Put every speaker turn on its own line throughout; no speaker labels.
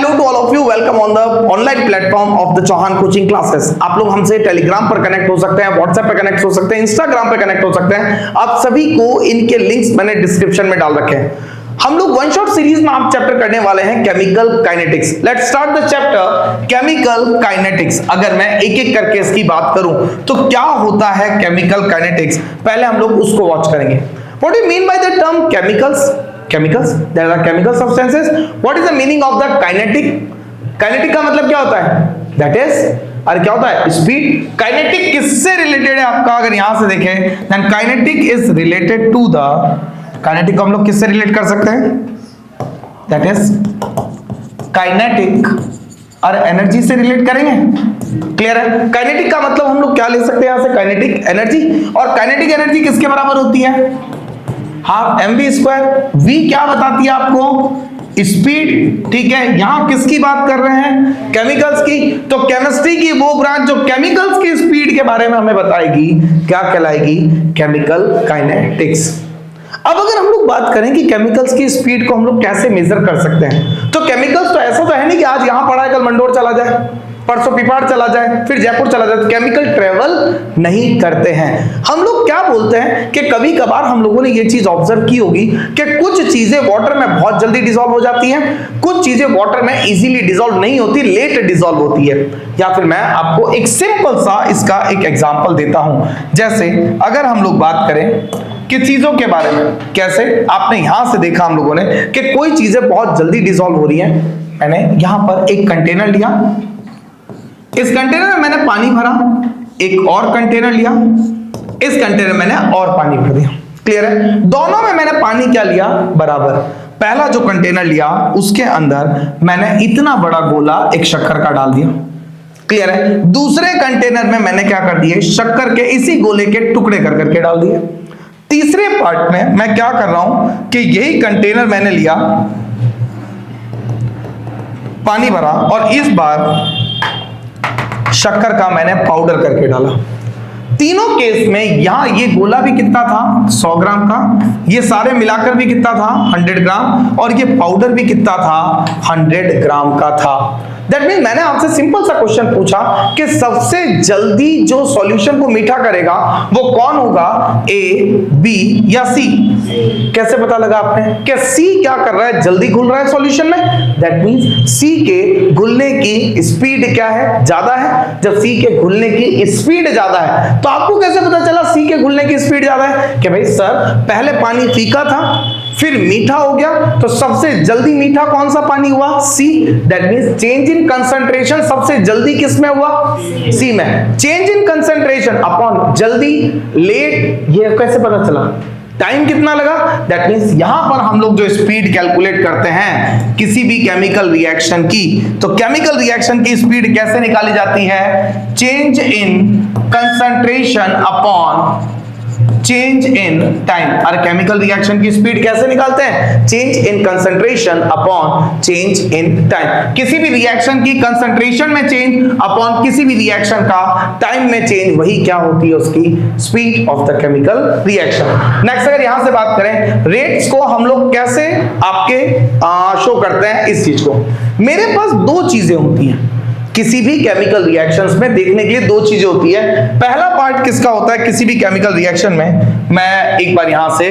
Hello to all of you, welcome on the online platform of the Chauhan coaching classes. आप लोग हमसे Telegram पर connect हो सकते हैं, व्हाट्सएप पर कनेक्ट हो सकते हैं, इंस्टाग्राम पर कनेक्ट हो सकते हैं। आप सभी को इनके लिंक्स मैंने डिस्क्रिप्शन में डाल रखे हैं। हम लोग वन शॉट सीरीज में आप चैप्टर करने वाले हैं chemical kinetics. Let's start the chapter chemical kinetics. अगर मैं एक एक करके इसकी बात करूं तो क्या होता है केमिकल काइनेटिक्स, पहले हम लोग उसको वॉच करेंगे। What do you mean by the term chemicals? There are chemical substances. What is the meaning of the kinetic? Kinetic का मतलब क्या होता है? That is, अरे क्या होता है? Speed. Kinetic किससे रिलेटेड है आपका? अगर यहां से देखें, then kinetic is related to the kinetic को हम लोग किससे रिलेट कर सकते हैं? That is kinetic और एनर्जी से रिलेट करेंगे। क्लियर है? काइनेटिक का मतलब हम लोग क्या ले सकते हैं यहां से? Kinetic energy. और काइनेटिक एनर्जी किसके बराबर होती है? Half mv square. v क्या बताती है आपको? स्पीड। ठीक है, यहां किसकी बात कर रहे हैं? केमिकल्स की। तो केमिस्ट्री की वो ब्रांच जो केमिकल्स की स्पीड के बारे में हमें बताएगी, क्या कहलाएगी? Chemical kinetics. अब अगर हम लोग बात करें कि केमिकल्स की स्पीड को हम लोग कैसे मेजर कर सकते हैं, तो केमिकल्स तो ऐसा तो है नहीं कि आज यहां पड़ा है कल मंडोर चला जाए, परसों पिपाड़ चला जाए, फिर जयपुर चला जाए। तो केमिकल ट्रेवल नहीं करते हैं। हम लोग क्या बोलते हैं कि कभी कभार हम लोगों ने ये चीज ऑब्जर्व की होगी कि कुछ चीजें वाटर में बहुत जल्दी डिसॉल्व हो जाती हैं, कुछ चीजें वाटर में इजीली डिसॉल्व नहीं होती, लेट डिसॉल्व होती है। या फिर मैं आपको एक सिंपल सा इसका एक एग्जांपल देता हूं। जैसे अगर हम लोग बात करें कि चीजों के बारे में, कैसे आपने यहां से देखा हम लोगों ने कि कोई चीजें बहुत जल्दी डिसॉल्व हो रही हैं। मैंने यहां पर एक कंटेनर लिया, इस कंटेनर में मैंने पानी भरा, एक और कंटेनर लिया, इस कंटेनर में मैंने और पानी भर दिया। क्लियर है? दोनों में मैंने पानी क्या लिया? बराबर। पहला जो कंटेनर लिया उसके अंदर मैंने इतना बड़ा गोला एक शक्कर का डाल दिया। क्लियर है? दूसरे कंटेनर में मैंने क्या कर दिए? शक्कर के इसी गोले के टुकड़े कर करके डाल दिए। तीसरे पार्ट में मैं क्या कर रहा हूं कि यही कंटेनर मैंने लिया, पानी भरा और इस बार शक्कर का मैंने पाउडर करके डाला। तीनों केस में यहां ये गोला भी कितना था? 100 ग्राम का। ये सारे मिलाकर भी कितना था? 100 ग्राम। और ये पाउडर भी कितना था? 100 ग्राम का था। दैट मीन मैंने आपसे सिंपल सा क्वेश्चन पूछा कि सबसे जल्दी जो सॉल्यूशन को मीठा करेगा वो कौन होगा? ए, बी या सी? कैसे पता लगा आपने कि सी क्या कर रहा है? जल्दी घुल रहा है सॉल्यूशन में। दैट मींस सी के घुलने की स्पीड क्या है? ज्यादा है। जब सी के घुलने की स्पीड ज्यादा है तो आपको कैसे पता चला सी के घुलने की स्पीड ज्यादा है? कि भाई सर पहले पानी फीका था फिर मीठा हो गया, तो सबसे जल्दी मीठा कौन सा पानी हुआ? C. That means change in concentration सबसे जल्दी किस में हुआ? सी में। चेंज इन कंसंट्रेशन अपॉन जल्दी, लेट, ये कैसे पता चला? टाइम कितना लगा? दैट मींस यहां पर हम लोग जो स्पीड कैलकुलेट करते हैं किसी भी केमिकल रिएक्शन की, तो केमिकल रिएक्शन की स्पीड कैसे निकाली जाती है? Change in concentration upon change in time. और केमिकल रिएक्शन की स्पीड कैसे निकालते हैं? Change in concentration upon change in time. किसी भी रिएक्शन की कंसंट्रेशन में चेंज अपॉन किसी भी रिएक्शन का टाइम में चेंज, वही क्या होती है? उसकी speed of the chemical reaction. Next अगर यहां से बात करें रेट्स को हम लोग कैसे आपके शो करते हैं इस चीज को। मेरे पास दो चीजें होती हैं किसी भी केमिकल रिएक्शंस में, देखने के लिए दो चीजें होती है। पहला पार्ट किसका होता है किसी भी केमिकल रिएक्शन में? मैं एक बार यहां से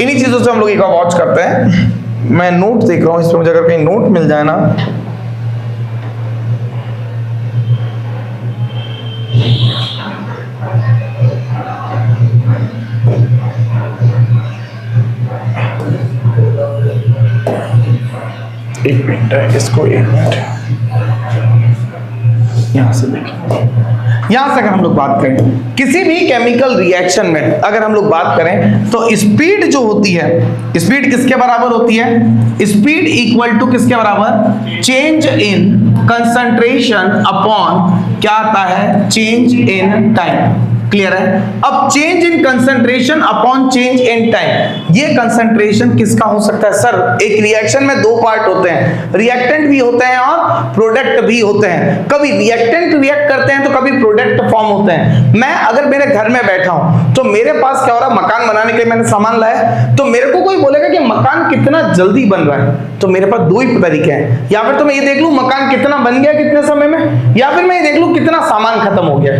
इन्हीं चीजों से हम लोग एक बार वॉच करते हैं। मैं नोट देख रहा हूं, इसमें मुझे अगर कहीं नोट मिल जाए ना, एक मिनट है, इसको एक मिनट यहां से देखिए। यहां से अगर हम लोग बात करें किसी भी केमिकल रिएक्शन में, अगर हम लोग बात करें तो स्पीड जो होती है, स्पीड किसके बराबर होती है? स्पीड इक्वल टू किसके बराबर? चेंज इन कंसंट्रेशन अपॉन क्या आता है? Change in time. क्लियर है। अब change in concentration upon change in time, ये कंसंट्रेशन किसका हो सकता है? सर एक रिएक्शन में दो पार्ट होते हैं, रिएक्टेंट भी होते हैं और प्रोडक्ट भी होते हैं। कभी रिएक्टेंट रिएक्ट करते हैं तो कभी प्रोडक्ट फॉर्म होते हैं। मैं अगर मेरे घर में बैठा हूं तो मेरे पास क्या हो रहा है, मकान बनाने के लिए मैंने सामान लाया, तो मेरे को कोई बोलेगा कि मकान कितना जल्दी बन रहा है, तो मेरे पास दो ही तरीके हैं, या फिर तो मैं ये देख लूं मकान कितना बन गया कितने समय में, या फिर मैं ये देख लूं कितना सामान खत्म हो गया।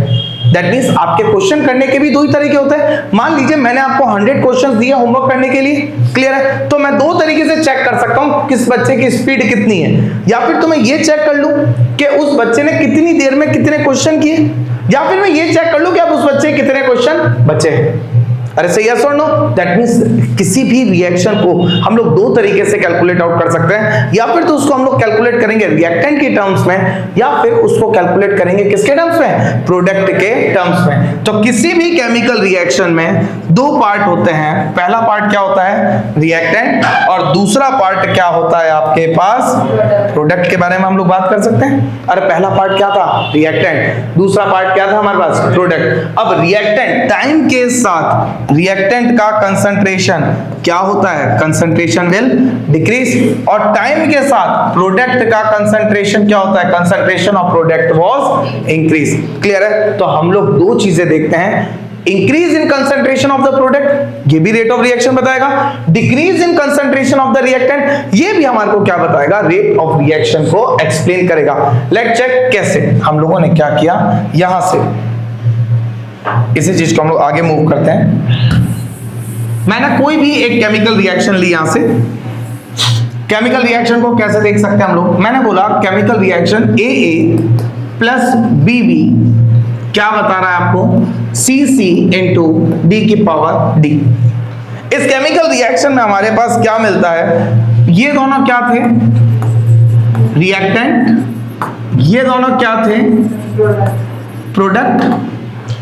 दैट मींस आपके क्वेश्चन करने के भी दो ही तरीके होते हैं। मान लीजिए मैंने आपको 100 क्वेश्चंस दिए होमवर्क करने के लिए, क्लियर है, तो मैं दो तरीके से चेक कर सकता हूं किस बच्चे की स्पीड कितनी है, या फिर तो मैं ये चेक कर लूं कि उस बच्चे ने कितनी देर में कितने क्वेश्चन किए, या फिर मैं ये चेक कर लूं कि अब उस बच्चे कितने क्वेश्चन बचे हैं। अरे सही यस और नो? दैट मींस किसी भी रिएक्शन को हम लोग दो तरीके से कैलकुलेट आउट कर सकते हैं, या फिर तो उसको हम लोग कैलकुलेट करेंगे रिएक्टेंट के टर्म्स में, या फिर उसको कैलकुलेट करेंगे किसके टर्म्स में? प्रोडक्ट के टर्म्स में। तो किसी भी केमिकल रिएक्शन में दो पार्ट होते हैं, पहला पार्ट क्या होता है? रिएक्टेंट, और दूसरा पार्ट क्या होता है आपके पास? प्रोडक्ट के बारे में हम लोग बात कर सकते हैं। अरे पहला पार्ट क्या था? रिएक्टेंट, दूसरा पार्ट क्या था हमारे पास? प्रोडक्ट। अब रिएक्टेंट टाइम के साथ रिएक्टेंट का कंसंट्रेशन क्या होता है? कंसंट्रेशन विल डिक्रीज, और टाइम के साथ प्रोडक्ट का कंसंट्रेशन क्या होता है? Concentration of product was increase. Clear है? तो हम लोग दो चीजें देखते हैं, increase in concentration of the product, ये भी रेट ऑफ रिएक्शन बताएगा, decrease in concentration of the reactant, ये भी हमारे को क्या बताएगा? रेट ऑफ रिएक्शन को एक्सप्लेन करेगा। लेट्स चेक कैसे। हम लोगों ने क्या किया, यहां से इसी चीज को हम लोग आगे मूव करते हैं। मैंने कोई भी एक केमिकल रिएक्शन ली, यहां से केमिकल रिएक्शन को कैसे देख सकते हैं हम लोग? मैंने बोला chemical reaction AA plus BB क्या बता रहा है आपको? CC इंटू D की पावर D। इस केमिकल रिएक्शन में हमारे पास क्या मिलता है? ये दोनों क्या थे? रिएक्टेंट, ये दोनों क्या थे? प्रोडक्ट।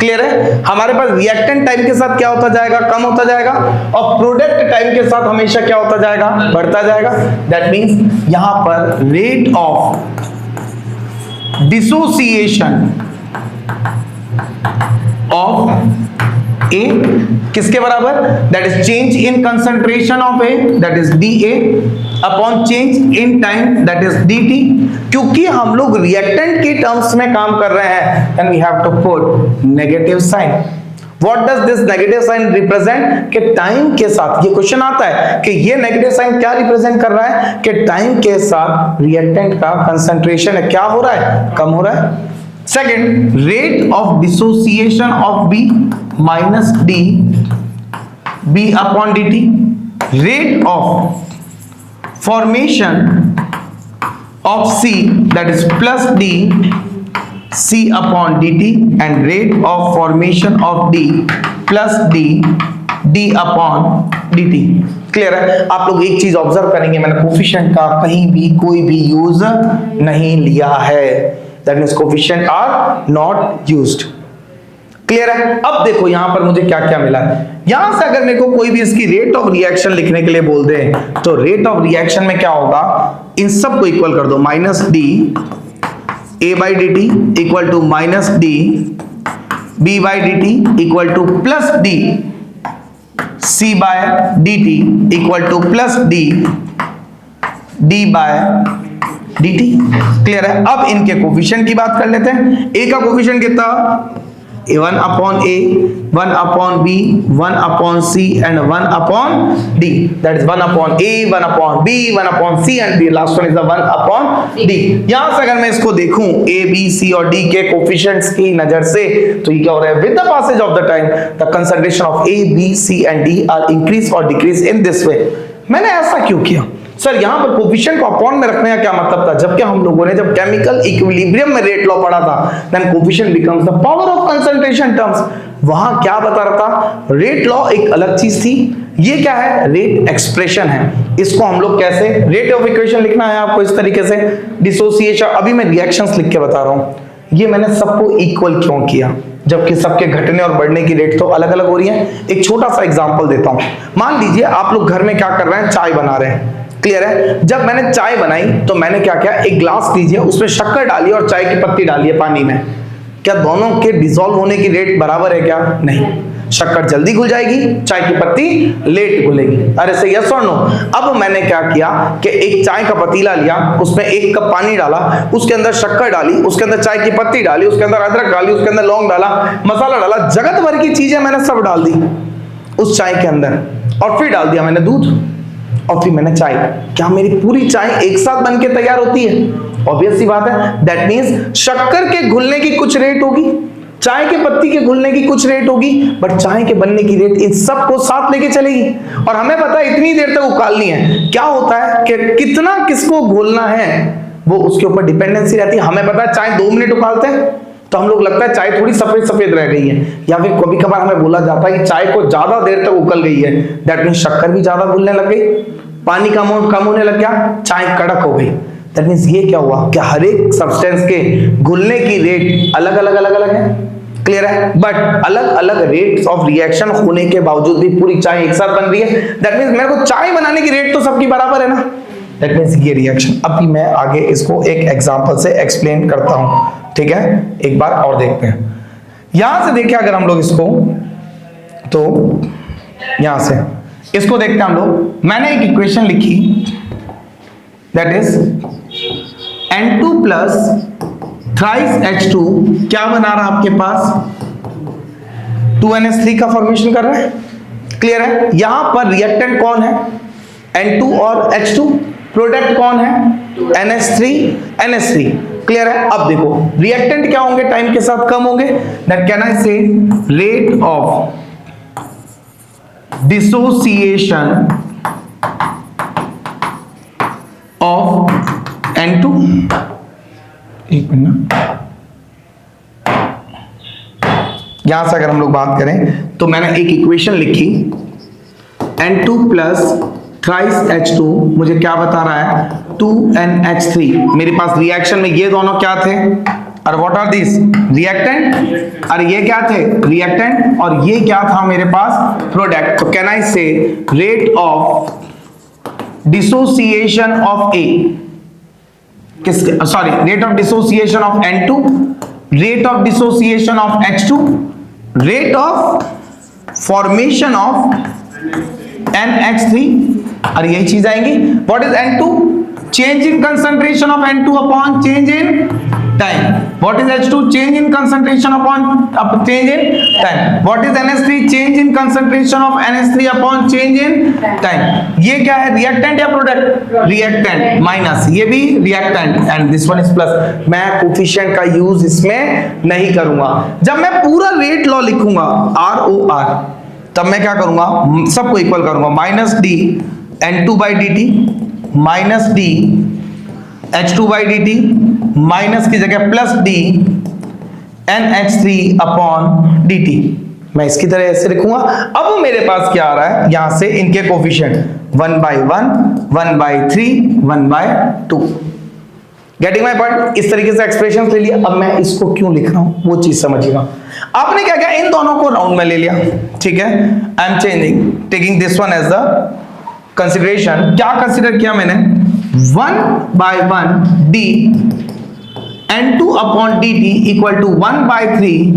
क्लियर है? हमारे पास रिएक्टेंट टाइम के साथ क्या होता जाएगा? कम होता जाएगा, और प्रोडक्ट टाइम के साथ हमेशा क्या होता जाएगा? बढ़ता जाएगा। दैट मींस यहां पर rate of dissociation of A किसके बराबर? That is change in concentration of A, that is DA upon change in time, that is DT। क्योंकि हम लोग रिएक्टेंट के टर्म्स में काम कर रहे हैं, then we have to put negative sign. What does this negative sign represent? कि टाइम के साथ, ये क्वेश्चन आता है कि ये नेगेटिव साइन क्या रिप्रेजेंट कर रहा है? कि टाइम के साथ रिएक्टेंट का कंसंट्रेशन है क्या हो रहा है? कम हो रहा है। Second, rate of dissociation of B minus D B upon DT, rate of formation of C, that is plus D C upon dt, and rate of formation of D plus D D upon dt। Clear है? आप लोग एक चीज observe करेंगे, मैंने coefficient का कहीं भी कोई भी यूज नहीं लिया है, that means coefficient are not used. Clear है? अब देखो यहां पर मुझे क्या क्या मिला है। यहां से अगर मेरे को कोई भी इसकी रेट ऑफ रिएक्शन लिखने के लिए बोल दे, तो रेट ऑफ रिएक्शन में क्या होगा? इन सब को इक्वल कर दो, minus D A by dt equal to minus D B by dt equal to plus D C by dt equal to plus D D by dt। Clear है? अब इनके कोफिशिएंट की बात कर लेते हैं। A का कोफिशिएंट कितना? 1 upon A, 1 upon B, 1 upon C and 1 upon D, that is 1 upon A, 1 upon B, 1 upon C and D, last one is the 1 upon D। यहां से अगर मैं इसको देखूं A, B, C और D के कोफिशिएंट्स की नजर से, तो ये क्या हो रहा है? with the passage of the time the concentration of A, B, C and D are increase or decrease in this way। मैंने ऐसा क्यों किया? सर यहां पर कोफिशिएंट को अपॉन में रखने का क्या मतलब था? जबकि हम लोगों ने जब केमिकल इक्विलिब्रियम में रेट लॉ पढ़ा था, then coefficient becomes the power of concentration terms. वहां क्या बता रहा था? रेट लॉ एक अलग चीज थी, ये क्या है? रेट एक्सप्रेशन है। इसको हम लोग कैसे रेट ऑफ इक्वेशन लिखना है आपको इस तरीके से, डिसोसिएशन। अभी मैं रिएक्शंस लिख के बता रहा हूं। ये मैंने सबको इक्वल क्यों किया, जबकि सबके घटने और बढ़ने की रेट तो अलग अलग हो रही है। एक छोटा सा एग्जांपल देता हूं। मान लीजिए आप लोग घर में क्या कर रहे हैं? चाय बना रहे हैं। क्लियर है? जब मैंने चाय बनाई तो मैंने क्या किया? एक ग्लास लीजिए, उसमें शक्कर डालिए और चाय की पत्ती डालिए पानी में। क्या दोनों के डिसॉल्व होने की रेट बराबर है क्या? नहीं, शक्कर जल्दी घुल जाएगी, चाय की पत्ती लेट घुलेगी। अरे सही, यस और नो? अब मैंने क्या किया कि एक चाय का पतीला लिया, उसमें 1 कप पानी डाला, उसके अंदर शक्कर डाली, उसके अंदर चाय की पत्ती डाली, उसके अंदर अदरक डाली, उसके अंदर लौंग डाला, मसाला डाला, जगत भर की चीजें मैंने सब डाल दी उस चाय के अंदर, और फिर डाल दिया मैंने दूध, और फिर मैंने चाय। क्या मेरी पूरी चाय एक साथ बनके तैयार होती है? ऑब्वियस सी बात है। दैट मींस शक्कर के घुलने की कुछ रेट होगी, चाय के पत्ती के घुलने की कुछ रेट होगी, बट चाय के बनने की रेट इन सब को साथ लेके चलेगी। और हमें पता है इतनी देर तक उकालनी है। क्या होता है कि कितना किसको घोलना है वो उसके ऊपर डिपेंडेंसी रहती है। हमें पता है चाय 2 मिनट उकालते हैं तो हम लोग लगता है चाय थोड़ी सफेद सफेद रह गई है, या फिर कभी कभार हमें बोला जाता है कि चाय को ज्यादा देर तक उकल गई है। दैट मींस शक्कर भी ज्यादा घुलने लग गई, पानी कम होने लग गया, चाय कड़क हो गई। दैट मींस ये क्या हुआ कि हर एक सब्सटेंस के घुलने की रेट अलग अलग है। क्लियर है? बट अलग अलग रेट्स ऑफ रिएक्शन होने के बावजूद भी पूरी चाय एक साथ बन रही है। दैट मींस मेरे को चाय बनाने की रेट तो सबकी बराबर है ना। दैट मींस ये रिएक्शन। अभी मैं आगे इसको एक एग्जांपल से एक्सप्लेन करता हूं, ठीक है? एक बार और देखते हैं। यहां से देखिए अगर हम लोग इसको, तो यहां से इसको देखते हैं हम लोग। मैंने एक इक्वेशन लिखी, that is N2 plus thrice H2 क्या बना रहा आपके पास? 2NH3 का फॉर्मेशन कर रहा है। क्लियर है? यहां पर रिएक्टेंट कौन है? N2 और H2। प्रोडक्ट कौन है? NH3 NH3। क्लियर है? अब देखो रिएक्टेंट क्या होंगे, टाइम के साथ कम होंगे। दैट कैन आई से rate of dissociation of N2। एक मिनट, यहां से अगर हम लोग बात करें तो मैंने एक इक्वेशन लिखी, N2 प्लस थ्राइस H2 मुझे क्या बता रहा है? 2NH3। मेरे पास रिएक्शन में ये दोनों क्या थे? और व्हाट आर दिस? रिएक्टेंट। और ये क्या थे? रिएक्टेंट। और ये क्या था मेरे पास? प्रोडक्ट। तो कैन आई से रेट ऑफ डिसोसिएशन ऑफ ए, किसके, sorry, rate of dissociation of N2, rate of dissociation of H2, rate of formation of NH3, और यही चीज आएंगी। What is N2? Change in concentration of N2 upon change in time. What is H2? Change in concentration upon change in time. What is NH3? Change in concentration of NH3 upon change in time. ये क्या है? Reactant या product? Reactant. Minus, ये भी reactant, and this one is plus. मैं coefficient का use इसमें नहीं करूंगा। जब मैं पूरा रेट लॉ लिखूंगा ROR, तब मैं क्या करूंगा? सबको इक्वल करूंगा। Minus D N2 by dt minus D H2 by dt, minus की जगह plus D NH3 upon dt। मैं इसकी तरह ऐसे लिखूंगा। अब मेरे पास क्या आ रहा है? यहां से इनके कोफिशिएंट 1/1, 1/3, 1/2। Getting my point? इस तरीके से एक्सप्रेशन ले लिया। अब मैं इसको क्यों लिख रहा हूं वो चीज समझिएगा। आपने क्या किया? इन दोनों को राउंड में ले लिया, ठीक है? I am changing, taking this one as the consideration. क्या कंसिडर किया मैंने? 1/1 d N2 upon dt equal to 1/3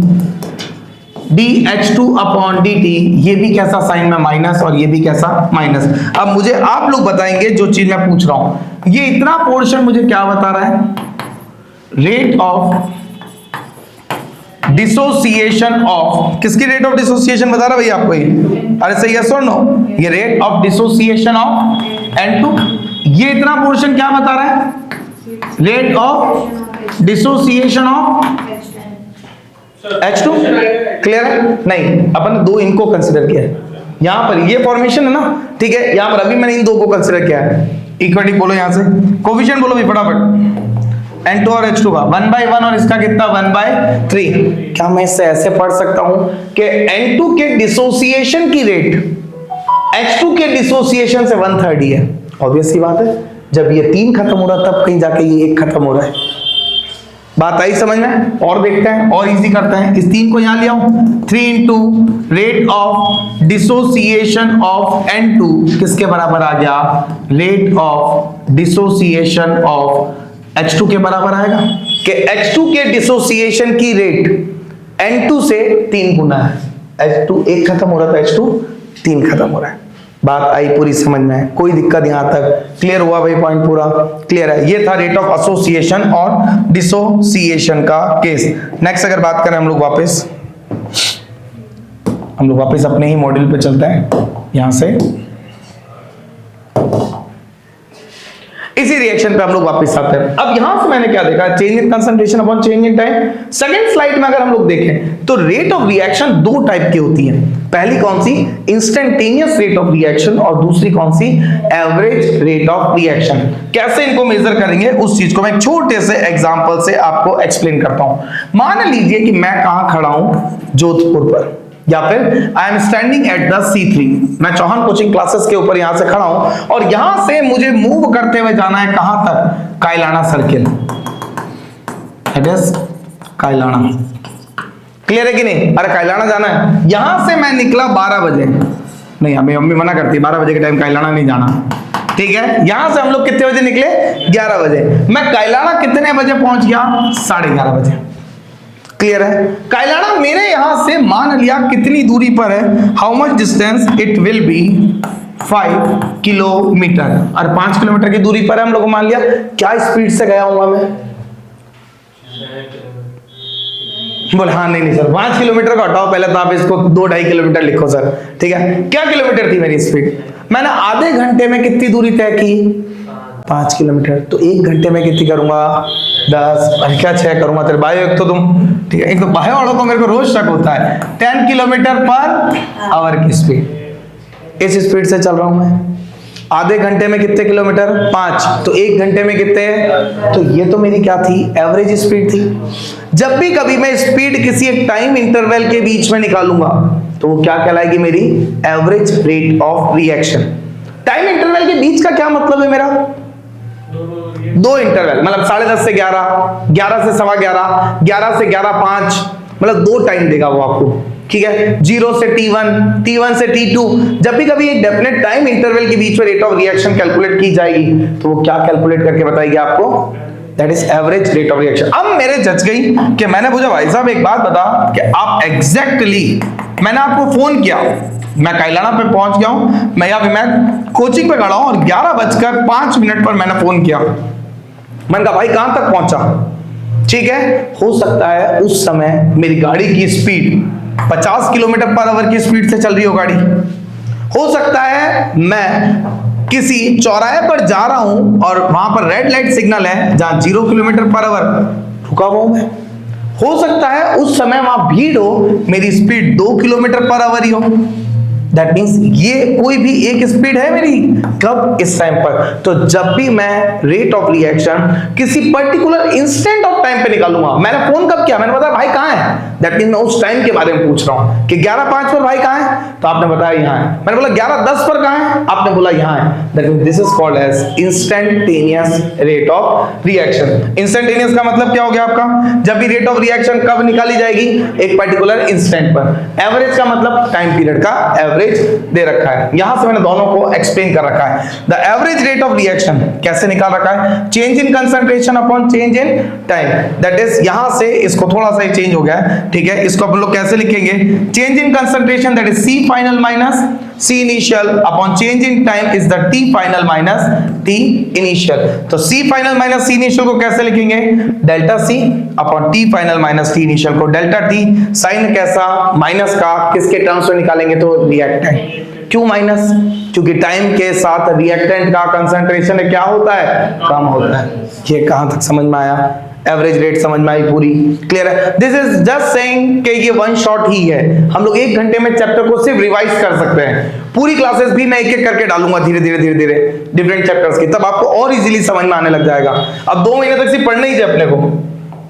dH2 upon dt। ये भी कैसा साइन में माइनस, और ये भी कैसा माइनस। अब मुझे आप लोग बताएंगे जो चीज मैं पूछ रहा हूं, ये इतना पोर्शन मुझे क्या बता रहा है? रेट ऑफ डिसोसिएशन ऑफ, किसकी रेट ऑफ डिसोसिएशन बता रहा है भैया आपको? ये, अरे सही है, सुन नो, ये rate of dissociation of N2। ये इतना पोर्शन क्या बता रहा है? Rate of dissociation of H2। Clear है? नहीं, अपन ने दो इनको कंसिडर किया है। यहां पर ये फॉर्मेशन है ना, ठीक है? यहां पर अभी मैंने इन दो को कंसिडर किया है। इक्विटी बोलो, यहां से कोफिशिएंट बोलो भी फटाफट। N2 और H2 का 1/1 और इसका कितना? 1/3। क्या मैं इससे ऐसे पढ़ सकता हूं कि N2 के डिसोसिएशन की रेट H2 के डिसोसिएशन से 1/3 ही है। ऑब्वियस सी बात है, जब ये 3 खत्म हो रहा तब कहीं जाके ये 1 खत्म हो रहा है। बात आई समझ में? और देखते हैं और इजी करते हैं। इस 3 को यहां ले आऊं। 3 into rate of dissociation of N2 किसके बराबर आ गया? Rate of dissociation of H2 के बराबर आएगा। कि H2 के डिसोसिएशन की रेट N2 से 3 गुना है। H2 एक खत्म हो रहा था, H2 3 खत्म हो रहा है। बात आई पूरी समझ में? कोई दिक्कत यहां तक? क्लियर हुआ भाई? पॉइंट पूरा क्लियर है? ये था रेट ऑफ एसोसिएशन और डिसोसिएशन का केस। नेक्स्ट अगर बात करें हम लोग वापस अपने ही मॉड्यूल पे चलते हैं यहां से। इसी रिएक्शन पे हम लोग वापस आते हैं। अब यहां से मैंने क्या देखा, change in concentration upon change in time. Second slide में अगर हम लोग देखें तो रेट ऑफ रिएक्शन दो टाइप की होती है। पहली कौन सी? इंस्टेंटेनियस रेट ऑफ रिएक्शन, और दूसरी कौन सी? Average rate of reaction. कैसे इनको मेजर करेंगे उस चीज को मैं एक छोटे से एग्जांपल से आपको एक्सप्लेन करता हूं। मान लीजिए कि मैं कहां खड़ा हूं, जोधपुर पर, या फिर I am standing at the C3। मैं चौहान कोचिंग क्लासेस के ऊपर यहां से खड़ा हूं और यहां से मुझे मूव करते हुए जाना है कहां तक? Kaylana circle, it is Kaylana. Clear है कि नहीं? अरे कायलाना जाना है। यहां से मैं निकला 12 बजे, नहीं हमें मम्मी मना करती है 12 बजे के टाइम कायलाना नहीं जाना, ठीक है? यहां से हम लोग कितने बजे निकले? 11 बजे। मैं कायलाना कितने बजे पहुंच गया? 11:30 बजे। क्लियर है? कायलाना मेरे यहां से मान लिया कितनी दूरी पर है? How much distance? It will B 5 kilometre. और 5 किलोमीटर की दूरी पर है हम लोग मान लिया। क्या स्पीड से गया हूंगा मैं? बोले हाँ नहीं सर 5 किलोमीटर का हटाओ, पहले तो आप इसको 2-2.5 किलोमीटर लिखो सर, ठीक है? क्या किलोमीटर थी मेरी स्पीड? मैंने आधे घंटे में कितनी दूरी तय की? 5 किलोमीटर। तो 1 घंटे में कितनी करूंगा? 10। अरे क्या 6 करूंगा तेरे भाई? एक तो तुम, ठीक है, एक तो बायो वालों को मेरे को रोज शक होता है। 10 किलोमीटर पर आवर की स्पीड, इस स्पीड से चल रहा हूं मैं। आधे घंटे में कितने किलोमीटर? 5। तो 1 घंटे में कितने? तो ये तो मेरी क्या थी? एवरेज स्पीड थी। जब भी कभी मैं स्पीड किसी एक टाइम इंटरवल के बीच में निकालूंगा तो वो क्या कहलाएगी? मेरी average rate of reaction. Time interval के बीच का क्या मतलब है मेरा? 2 इंटरवल, मतलब 10:30 से 11, 11 से 11:15, 11 से 11:05, मतलब 2 टाइम देगा वो आपको, ठीक है? 0 से T1, T1 से T2। जब भी कभी एक डेफिनेट टाइम इंटरवल के बीच में रेट ऑफ रिएक्शन कैलकुलेट की जाएगी तो वो क्या कैलकुलेट करके बताएगी आपको? That is average rate of reaction. अब मेरे जच गई कि मैंने पूछा भाई साहब एक बात बता कि आप एग्जैक्टली, मैंने आपको फोन किया, मैं कायलाना पे पहुंच गया हूं, मैं कोचिंग पे खड़ा हूं और 11:05 पर मैंने फोन किया। मैंने कहा भाई कहां तक पहुंचा? ठीक है, हो सकता है उस समय मेरी गाड़ी की स्पीड 50 किलोमीटर पर आवर की स्पीड से चल रही हो गाड़ी। हो सकता है मैं किसी चौराहे पर जा रहा हूं और वहां पर रेड लाइट सिग्नल है जहां 0 किलोमीटर पर आवर रुका हुआ हूं मैं। हो सकता है उस समय वहां भीड़ हो, मेरी स्पीड 2 किलोमीटर पर आवर ही हो। दैट मीन्स ये कोई भी एक स्पीड है मेरी, कब? इस टाइम पर। तो जब भी मैं रेट ऑफ रिएक्शन किसी पर्टिकुलर इंस्टेंट ऑफ टाइम पे निकालूंगा, मैंने फोन कब किया? मैंने बताया भाई कहां है? दैट मीन्स मैं उस टाइम के बारे में पूछ रहा हूं कि 11:05 पर भाई कहां है? तो आपने बताया यहां है। मैंने बोला 11:10 पर कहां है? आपने बोला यहां है। That means this is called as instantaneous rate of reaction. Instantaneous का मतलब क्या हो गया आपका? जब भी रेट ऑफ रिएक्शन कब निकाली जाएगी? एक पर्टिकुलर इंस्टेंट पर। एवरेज का मतलब टाइम पीरियड का एवरेज दे रखा है। यहां से मैंने दोनों को एक्सप्लेन कर रखा है। The average rate of reaction कैसे निकाल रखा है? Change in concentration upon change in time. That is यहां से इसको थोड़ा सा चेंज हो गया है, ठीक है? इसको हम लोग कैसे लिखेंगे? Change in concentration that is C final minus C initial upon change in time is the T final minus T initial. तो C final minus C initial को कैसे लिखेंगे? Delta C upon T final minus T initial को delta T। Sign कैसा? Minus का। किसके terms में निकालेंगे? तो रिएक्टेंट। क्यों माइनस? क्योंकि टाइम के साथ रिएक्टेंट का कंसंट्रेशन क्या होता है? कम होता है। ये कहां तक समझ में आया? एवरेज रेट समझ में आई पूरी? क्लियर है? दिस इज जस्ट सेइंग कि ये वन शॉट ही है। हम लोग 1 घंटे में चैप्टर को सिर्फ रिवाइज कर सकते हैं। पूरी क्लासेस भी मैं एक-एक करके डालूंगा धीरे धीरे डिफरेंट चैप्टर्स की, तब आपको और इजीली समझ में आने लग जाएगा। अब 2 महीने तक सिर्फ पढ़ना ही है अपने को,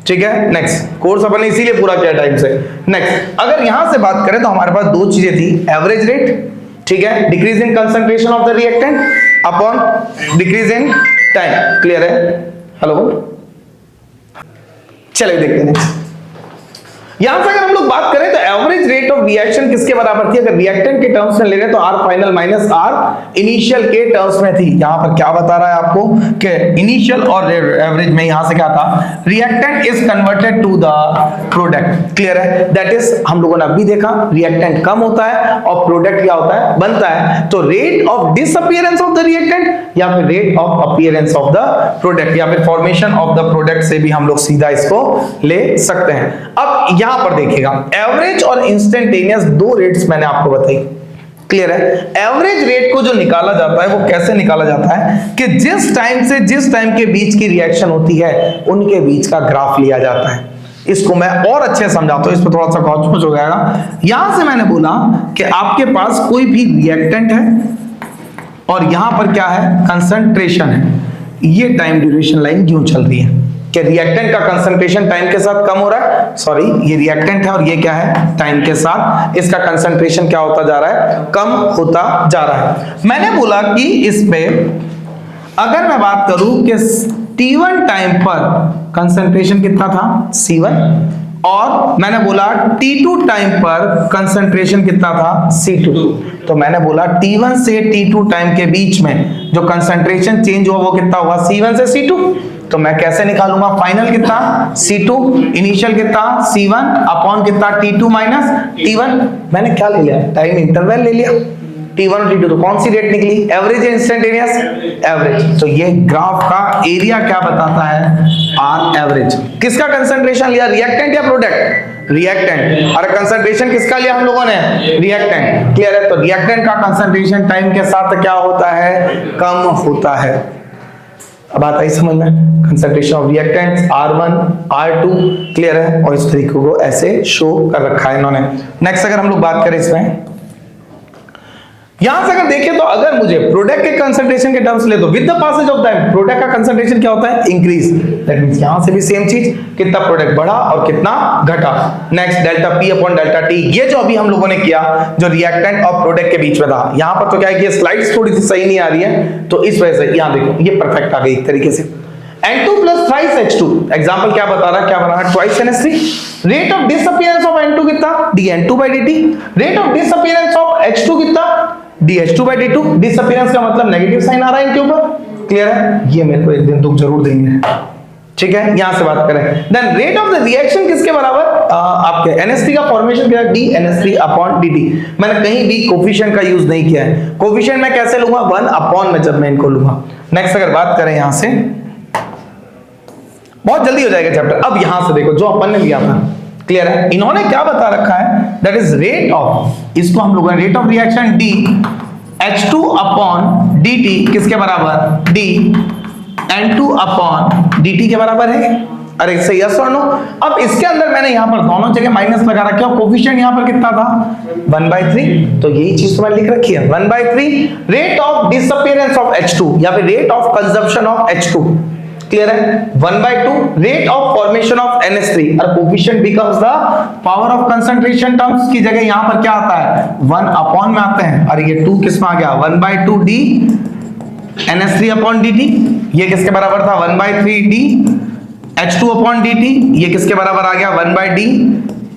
ठीक है? नेक्स्ट कोर्स अपन ने इसीलिए पूरा किया टाइम से। नेक्स्ट अगर यहां से बात करें तो हमारे पास 2 चीजें थी, एवरेज रेट, ठीक है, decrease in concentration of the reactant upon decrease in time. Clear है? हेलो, चलिए देखते हैं नेक्स्ट। यहां से अगर हम लोग बात करें तो एवरेज रेट ऑफ रिएक्शन किसके बराबर थी? अगर रिएक्टेंट के टर्म्स में ले रहे तो R final minus R initial के टर्म्स में थी। यहां पर क्या बता रहा है आपको कि इनिशियल और एवरेज में यहां से क्या था? Reactant is converted to the product. Clear है? दैट इज हम लोगों ने अभी देखा रिएक्टेंट कम होता है और प्रोडक्ट क्या होता है? बनता है। तो rate of disappearance of the reactant या फिर rate of appearance of the product या फिर फॉर्मेशन ऑफ द प्रोडक्ट से भी हम लोग सीधा इसको ले सकते हैं। अब यहां पर देखिएगा एवरेज और इंस्टेंटेनियस दो रेट्स मैंने आपको बताई। क्लियर है? एवरेज रेट को जो निकाला जाता है वो कैसे निकाला जाता है कि जिस टाइम से जिस टाइम के बीच की रिएक्शन होती है उनके बीच का ग्राफ लिया जाता है। इसको मैं और अच्छे समझाता हूं, इस पर थोड़ा सा कॉन्फ्यूज हो जाएगा। यहां से मैंने बोला कि आपके पास कोई भी रिएक्टेंट है और यहां पर क्या है? कंसंट्रेशन है। ये टाइम ड्यूरेशन लाइन क्यों चल रही है कि रिएक्टेंट का कंसंट्रेशन टाइम के साथ कम हो रहा है। सॉरी, ये रिएक्टेंट है और ये क्या है? टाइम के साथ इसका कंसंट्रेशन क्या होता जा रहा है? कम होता जा रहा है। मैंने बोला कि इस पे अगर मैं बात करूं कि T1 टाइम पर कंसंट्रेशन कितना था? C1, और मैंने बोला T2 टाइम पर कंसंट्रेशन कितना था? C2। तो मैंने बोला T1 से T2 टाइम के बीच में जो कंसंट्रेशन चेंज हुआ वो कितना हुआ? C1 से C2। तो मैं कैसे निकालूंगा? फाइनल कितना? C2, इनिशियल कितना? C1 अपॉन कितना? T2 minus T1। मैंने क्या ले लिया? टाइम इंटरवल ले लिया। T1 और T2 तो कौन सी रेट निकली? एवरेज या इंस्टेंटेनियस? एवरेज। तो ये ग्राफ का एरिया क्या बताता है? R average. किसका कंसंट्रेशन लिया? रिएक्टेंट या प्रोडक्ट? रिएक्टेंट। और कंसंट्रेशन किसका लिया हम लोगों ने? रिएक्टेंट। क्लियर है? तो रिएक्टेंट का कंसंट्रेशन टाइम के साथ क्या होता है? कम होता है। अब आता है समझ में? Concentration of reactants R1, R2। Clear है? और इस तरीके को ऐसे शो कर रखा है इन्होंने। नेक्स्ट अगर हम लोग बात करें इसमें, यहां से अगर देखें तो अगर मुझे प्रोडक्ट के कंसंट्रेशन के टर्म्स ले तो with the passage of time product का कंसंट्रेशन क्या होता है? इंक्रीज। दैट मींस यहां से भी सेम चीज, कितना प्रोडक्ट बढ़ा और कितना घटा। Next delta P upon delta T, ये जो अभी हम लोगों ने किया जो रिएक्टेंट और प्रोडक्ट के बीच में था। यहां पर तो क्या है कि स्लाइड्स थोड़ी सी सही नहीं आ रही है तो इस वजह से यहां देखो ये परफेक्ट आ गई एक तरीके से। N2 plus thrice H2, example क्या बता रहा है? क्या बना रहा है? Twice NH3। Rate of disappearance of N2 कितना? dN2/dt। Rate of disappearance of H2 कितना? dH2/d2। डिसअपीयरेंस का मतलब नेगेटिव साइन आ रहा है इनके ऊपर। क्लियर है? ये मेरे को एक दिन दुख जरूर देंगे। ठीक है? यहां से बात करें then rate of the reaction किसके बराबर? आपके NH3 का फॉर्मेशन क्या है? dNH3 upon dt। मैंने कहीं भी कोफिशिएंट का यूज नहीं किया है। कोफिशिएंट मैं कैसे लूंगा? 1 अपॉन में जब मैं इनको लूंगा। नेक्स्ट अगर बात करें यहां से, बहुत जल्दी हो जाएगा चैप्टर। अब यहां से देखो जो अपन ने लिया था। क्लियर है? इन्होंने क्या बता रखा है? दैट इज रेट ऑफ, इसको हम लोग rate of reaction d H2 upon dt किसके बराबर? d N2 अपॉन dt के बराबर है। अरे सही, यस और नो? अब इसके अंदर मैंने यहां पर दोनों जगह माइनस लगा रखा है। कोफिशिएंट यहां पर कितना था? 1/3। तो यही चीज तो मैंने लिख रखी है 1/3 rate of disappearance of H2 या फिर rate of consumption of H2। Clear है? 1/2 rate of formation of NH3 और coefficient becomes the power of concentration terms की जगह यहां पर क्या आता है? 1 अपॉन में आते हैं और ये 2 किस में आ गया? 1/2 d NH3 अपॉन dt। ये किसके बराबर था? 1/3 d H2 अपॉन dt। ये किसके बराबर आ गया? 1/d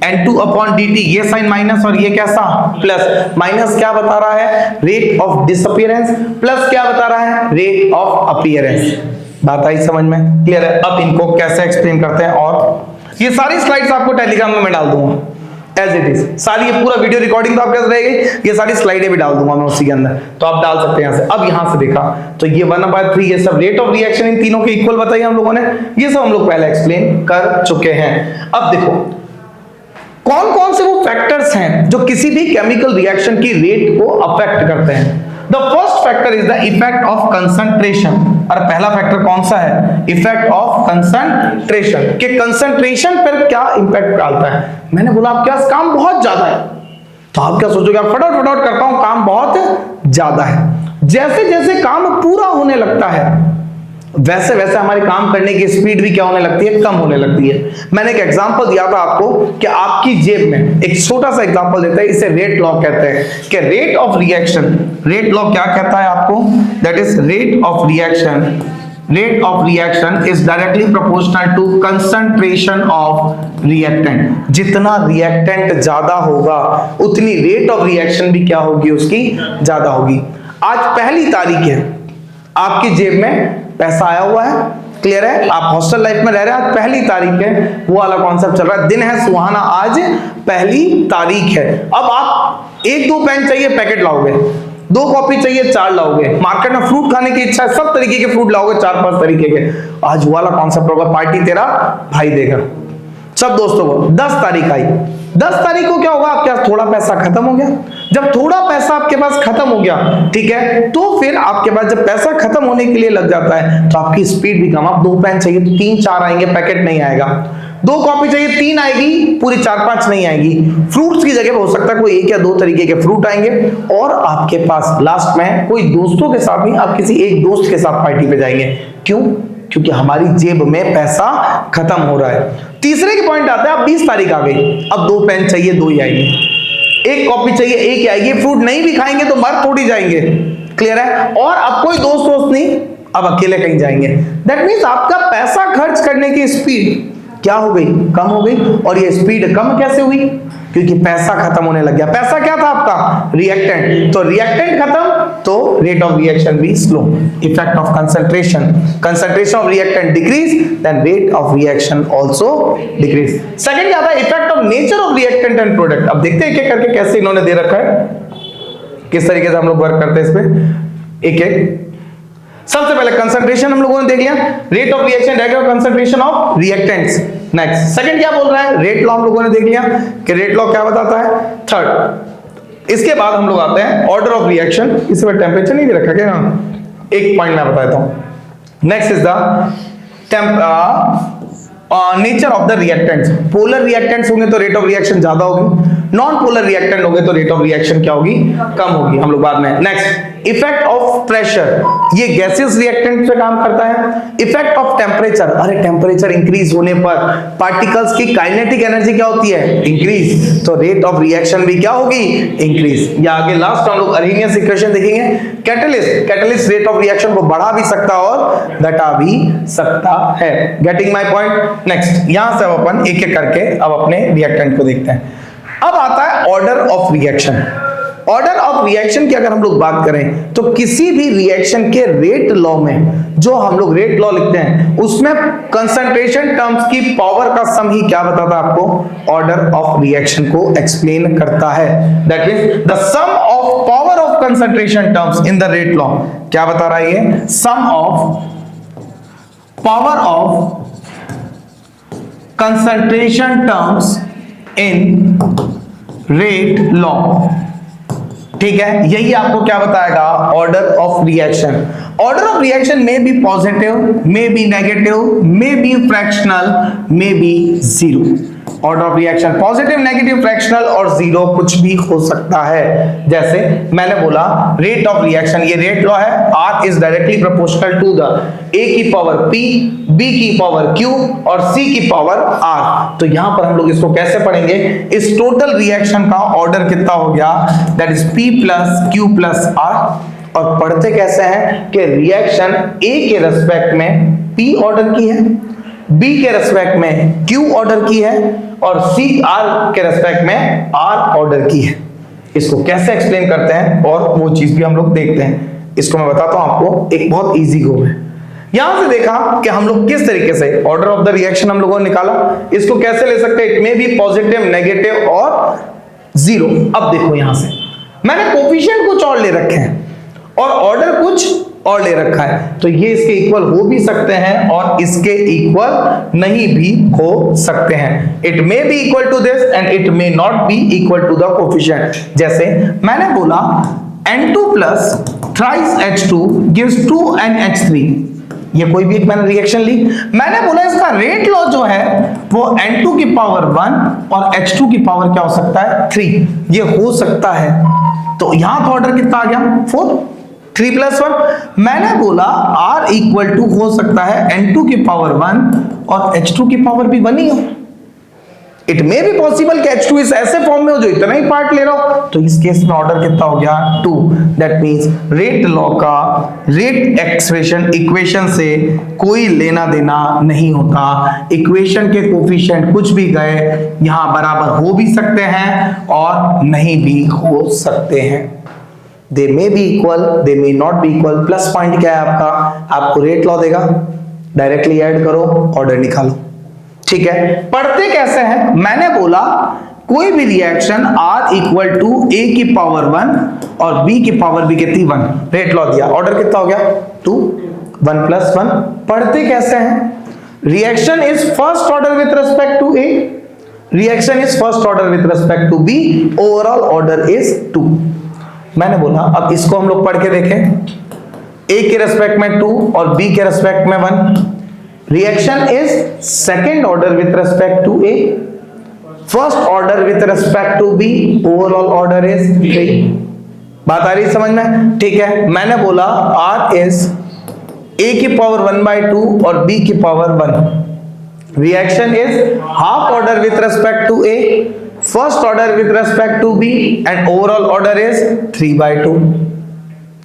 N2 upon dt। ये साइन माइनस और ये कैसा? प्लस। माइनस क्या बता रहा है? रेट ऑफ डिसअपीयरेंस, प्लस क्या बता रहा है? Rate of appearance. बात आई समझ में? क्लियर है? अब इनको कैसे एक्सप्लेन करते हैं, और ये सारी स्लाइड्स आपको टेलीग्राम में मैं डाल दूंगा एज इट इज। सारी ये पूरा वीडियो रिकॉर्डिंग तो आपके पास रहेगी, ये सारी स्लाइडें भी डाल दूंगा मैं उसी के अंदर, तो आप डाल सकते हैं यहां से। अब यहां से देखा तो ये 1/3 ये सब रेट ऑफ रिएक्शन इन तीनों के इक्वल बताई हम लोगों ने, ये सब हम लोग पहले एक्सप्लेन कर चुके हैं। अब देखो कौन कौन से वो फैक्टर्स हैं जो किसी भी केमिकल रिएक्शन की रेट को अफेक्ट करते हैं। The first factor is the effect of concentration. और पहला फैक्टर कौन सा है? Effect of concentration. के कंसंट्रेशन पर क्या इंपैक्ट डालता है। मैंने बोला आपके पास काम बहुत ज्यादा है तो आप क्या सोचोगे? फटाफट करता हूं, काम बहुत ज्यादा है। जैसे जैसे काम पूरा होने लगता है वैसे वैसे हमारे काम करने की स्पीड भी क्या होने लगती है? कम होने लगती है। मैंने एक एग्जांपल दिया था आपको कि आपकी जेब में, एक छोटा सा एग्जांपल देते हैं, इसे रेट लॉ कहते हैं कि rate of reaction, rate law क्या कहता है आपको? That is rate of reaction rate of reaction is directly proportional to concentration of reactant। जितना reactant ज्यादा होगा उतनी rate of reaction भी क्या होगी, उसकी ज्यादा होगी। आज पहली तारीख है, आपकी जेब में पैसा आया हुआ है, क्लियर है, आप हॉस्टल लाइफ में रह रहे हैं, आज पहली तारीख है, वो वाला कॉन्सेप्ट चल रहा है, दिन है सुहाना, आज पहली तारीख है। अब आप 1-2 पेन चाहिए पैकेट लाओगे, 2 कॉपी चाहिए 4 लाओगे, मार्केट में फ्रूट खाने की इच्छा है, सब तरीके के फ्रूट लाओगे, 4-5 तरीके के, आज वाला कॉन्सेप्ट होगा, पार्टी तेरा भाई देगा सब दोस्तों को। 10 तारीख आई, 10 तारीख को क्या होगा, आपके पास थोड़ा पैसा खत्म हो गया। जब थोड़ा पैसा आपके पास खत्म हो गया, ठीक है, तो फिर आपके पास जब पैसा खत्म होने के लिए लग जाता है तो आपकी स्पीड भी कम। आप 2 पेन चाहिए तो 3-4 आएंगे, पैकेट नहीं आएगा। 2 कॉपी चाहिए 3 आएगी, पूरी 4-5 नहीं आएगी। फ्रूट्स की जगह हो सकता है कोई 1 या 2 तरीके के फ्रूट आएंगे, और आपके पास लास्ट में कोई दोस्तों के साथ नहीं, आप किसी एक दोस्त के साथ पार्टी पे जाएंगे। क्यों? क्योंकि हमारी जेब में पैसा खत्म हो रहा है। तीसरे के पॉइंट आता है, अब 20 तारीख आ गई, अब 2 पेन चाहिए 2 ही आएंगे, 1 कॉपी चाहिए 1 ही आएगी। फ्रूट नहीं भी खाएंगे तो मर थोड़ी जाएंगे, क्लियर है, और अब कोई दोस्त नहीं, अब अकेले कहीं जाएंगे। दैट मीन्स आपका पैसा खर्च करने की स्पीड क्या हो गई, कम हो गई। और ये स्पीड कम कैसे हुई, क्योंकि पैसा खत्म होने लग गया। पैसा क्या था आपका, रिएक्टेंट, तो रिएक्टेंट खत्म तो रेट ऑफ रिएक्शन भी slow. Effect of concentration, concentration of reactant decrease, then rate of reaction also decrease. Second क्या था, effect of nature of reactant and product. अब देखते हैं एक एक करके कैसे इन्होंने दे रखा है, किस तरीके से हम लोग वर्क करते हैं इस पे एक एक। सबसे पहले कंसंट्रेशन हम लोगों ने देख लिया, rate of reaction, rate of concentration of reactants. Next second क्या बोल रहा है, रेट लॉ हम लोगों ने देख लिया कि रेट लॉ क्या बताता है। थर्ड, इसके बाद हम लोग आते हैं ऑर्डर ऑफ रिएक्शन। इसमें टेम्परेचर नहीं दे रखा क्या, एक पॉइंट मैं बताता हूं। Next is the nature of the reactants. Polar reactants होंगे तो रेट ऑफ रिएक्शन ज्यादा होगी, नॉन पोलर रिएक्टेंट होंगे तो रेट ऑफ रिएक्शन क्या होगी, कम होगी, हम लोग बाद में। नेक्स्ट इफेक्ट ऑफ प्रेशर, ये गैसियस रिएक्टेंट पे काम करता है। इफेक्ट ऑफ टेम्परेचर, अरे टेम्परेचर इंक्रीज होने पर पार्टिकल्स की काइनेटिक एनर्जी क्या होती है, इंक्रीज, तो रेट ऑफ रिएक्शन भी क्या होगी, इंक्रीज। या आगे लास्ट हम लोग अर्हेनियस इक्वेशन देखेंगे। Catalyst, catalyst rate of reaction को बढ़ा भी सकता और घटा भी सकता है। Getting my point. नेक्स्ट यहां से अब अपन एक एक करके अब अपने रिएक्टेंट को देखते हैं। अब आता है order of reaction. Order of reaction की अगर हम लोग बात करें तो किसी भी रिएक्शन के रेट लॉ में, जो हम लोग रेट लॉ लिखते हैं, उसमें कंसंट्रेशन टर्म्स की पावर का सम ही क्या बताता है आपको, ऑर्डर ऑफ रिएक्शन को एक्सप्लेन करता है। That means the sum of power of concentration terms in the rate law क्या बता रहा है, ये sum of power of concentration terms in rate law, ठीक है, यही आपको क्या बताएगा, order of reaction. Order of reaction may be positive, may be negative, may be fractional, may be zero. Order of reaction positive, negative, fractional और zero कुछ भी हो सकता है। जैसे मैंने बोला रेट ऑफ रिएक्शन, ये रेट लॉ है, R is directly proportional to the A की पावर P, B की पावर Q और C की पावर R। तो यहां पर हम लोग इसको कैसे पढ़ेंगे, इस टोटल रिएक्शन का ऑर्डर कितना हो गया, that is P plus Q plus R। और पढ़ते कैसे हैं कि रिएक्शन A के रेस्पेक्ट में P ऑर्डर की है, B के रेस्पेक्ट में Q ऑर्डर की है और C R के रेस्पेक्ट में R ऑर्डर की है। इसको कैसे एक्सप्लेन करते हैं और वो चीज भी हम लोग देखते हैं। इसको मैं बताता हूं आपको, एक बहुत इजी गो है। यहां से देखा कि हम लोग किस तरीके से ऑर्डर ऑफ द रिएक्शन हम लोगों ने निकाला, इसको कैसे ले सकते हैं, it may be positive, negative और जीरो। अब देखो यहां से मैंने कोफिशिएंट कुछ और ले रखे हैं और ऑर्डर कुछ और ले रखा है, तो ये इसके इक्वल हो भी सकते हैं और इसके इक्वल नहीं भी हो सकते हैं। It may be equal to this and it may not be equal to the coefficient. जैसे मैंने बोला N2 plus thrice H2 gives 2NH3, ये कोई भी एक मैंने रिएक्शन ली। मैंने बोला इसका रेट लॉ जो है वो N2 की पावर 1 और H2 की पावर क्या हो सकता है, 3, ये हो सकता है। तो यहां तो ऑर्डर कितना आ गया, 4, 3 प्लस 1। मैंने बोला R इक्वल टू हो सकता है N2 की पावर 1 और H2 की पावर भी 1 ही हो। इट मे बी पॉसिबल कि H2 इस ऐसे फॉर्म में हो जो इतना ही पार्ट ले रहा हो, तो इस केस में ऑर्डर कितना हो गया 2। दैट मींस रेट लॉ का रेट एक्सप्रेशन इक्वेशन से कोई लेना देना नहीं होता। इक्वेशन के कोफिशिएंट कुछ भी गए यहां बराबर हो भी सकते हैं और नहीं भी हो सकते हैं। They may be equal, they may not be equal. Plus point क्या है आपका, आपको रेट लॉ देगा, डायरेक्टली ऐड करो, ऑर्डर निकालो। ठीक है, पढ़ते कैसे हैं, मैंने बोला कोई भी reaction R equal to A की पावर 1 और B की पावर भी कितनी 1, रेट लॉ दिया, ऑर्डर कितना हो गया 2, 1 प्लस 1। पढ़ते कैसे हैं, reaction is first order with respect to A, reaction is first order with respect to B, overall order is 2। मैंने बोला अब इसको हम लोग पढ़ के देखें, A के रेस्पेक्ट में 2 और B के रेस्पेक्ट में 1। Reaction is second order with respect to A, first order with respect to B, overall order is 3। बात आ रही समझ में? ठीक है, मैंने बोला R is A की पावर 1/2 और B की power 1। Reaction is half order with respect to A, first order with respect to B, and overall order is 3/2।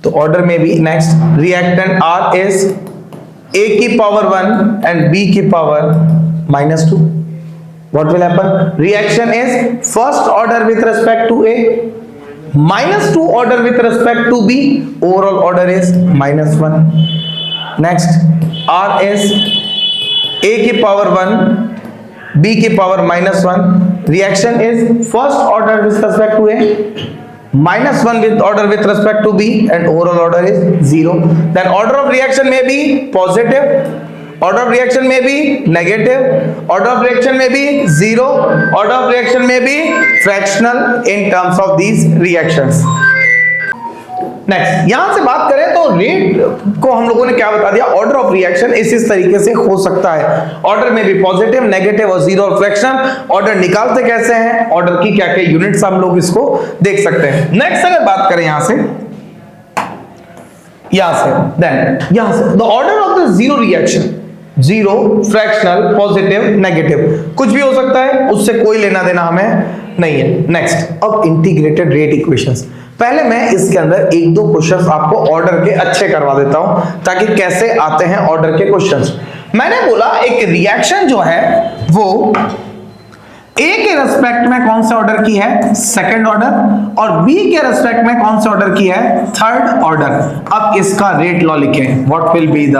तो order में भी next reactant R is A की पावर 1 and B की power -2। What will happen? Reaction is first order with respect to A, -2 order with respect to B, overall order is -1। Next, R is A की power 1, B की power -1। Reaction is first order with respect to A, -1 with order with respect to B, and overall order is 0. Then order of reaction may be positive, order of reaction may be negative, order of reaction may be 0, order of reaction may be fractional in terms of these reactions। Next, यहां से बात करें तो rate को हम लोगों ने क्या बता दिया, ऑर्डर ऑफ रिएक्शन इस तरीके से हो सकता है, ऑर्डर में भी पॉजिटिव, नेगेटिव और 0 और फ्रैक्शन। ऑर्डर निकालते कैसे हैं, ऑर्डर की क्या क्या यूनिट्स हम लोग इसको देख सकते हैं। नेक्स्ट अगर बात करें यहां से देन यहां से the order of the zero reaction, zero, fractional, positive, negative, कुछ भी हो सकता है, उससे कोई लेना देना हमें नहीं है। नेक्स्ट, अब इंटीग्रेटेड रेट इक्वेशंस। पहले मैं इसके अंदर एक दो क्वेश्चंस आपको ऑर्डर के अच्छे करवा देता हूं ताकि कैसे आते हैं ऑर्डर के क्वेश्चंस। मैंने बोला एक रिएक्शन जो है वो A के रेस्पेक्ट में कौन से ऑर्डर की है, सेकंड ऑर्डर, और B के रेस्पेक्ट में कौन से ऑर्डर की है, थर्ड ऑर्डर। अब इसका रेट लॉ लिखें, what will be the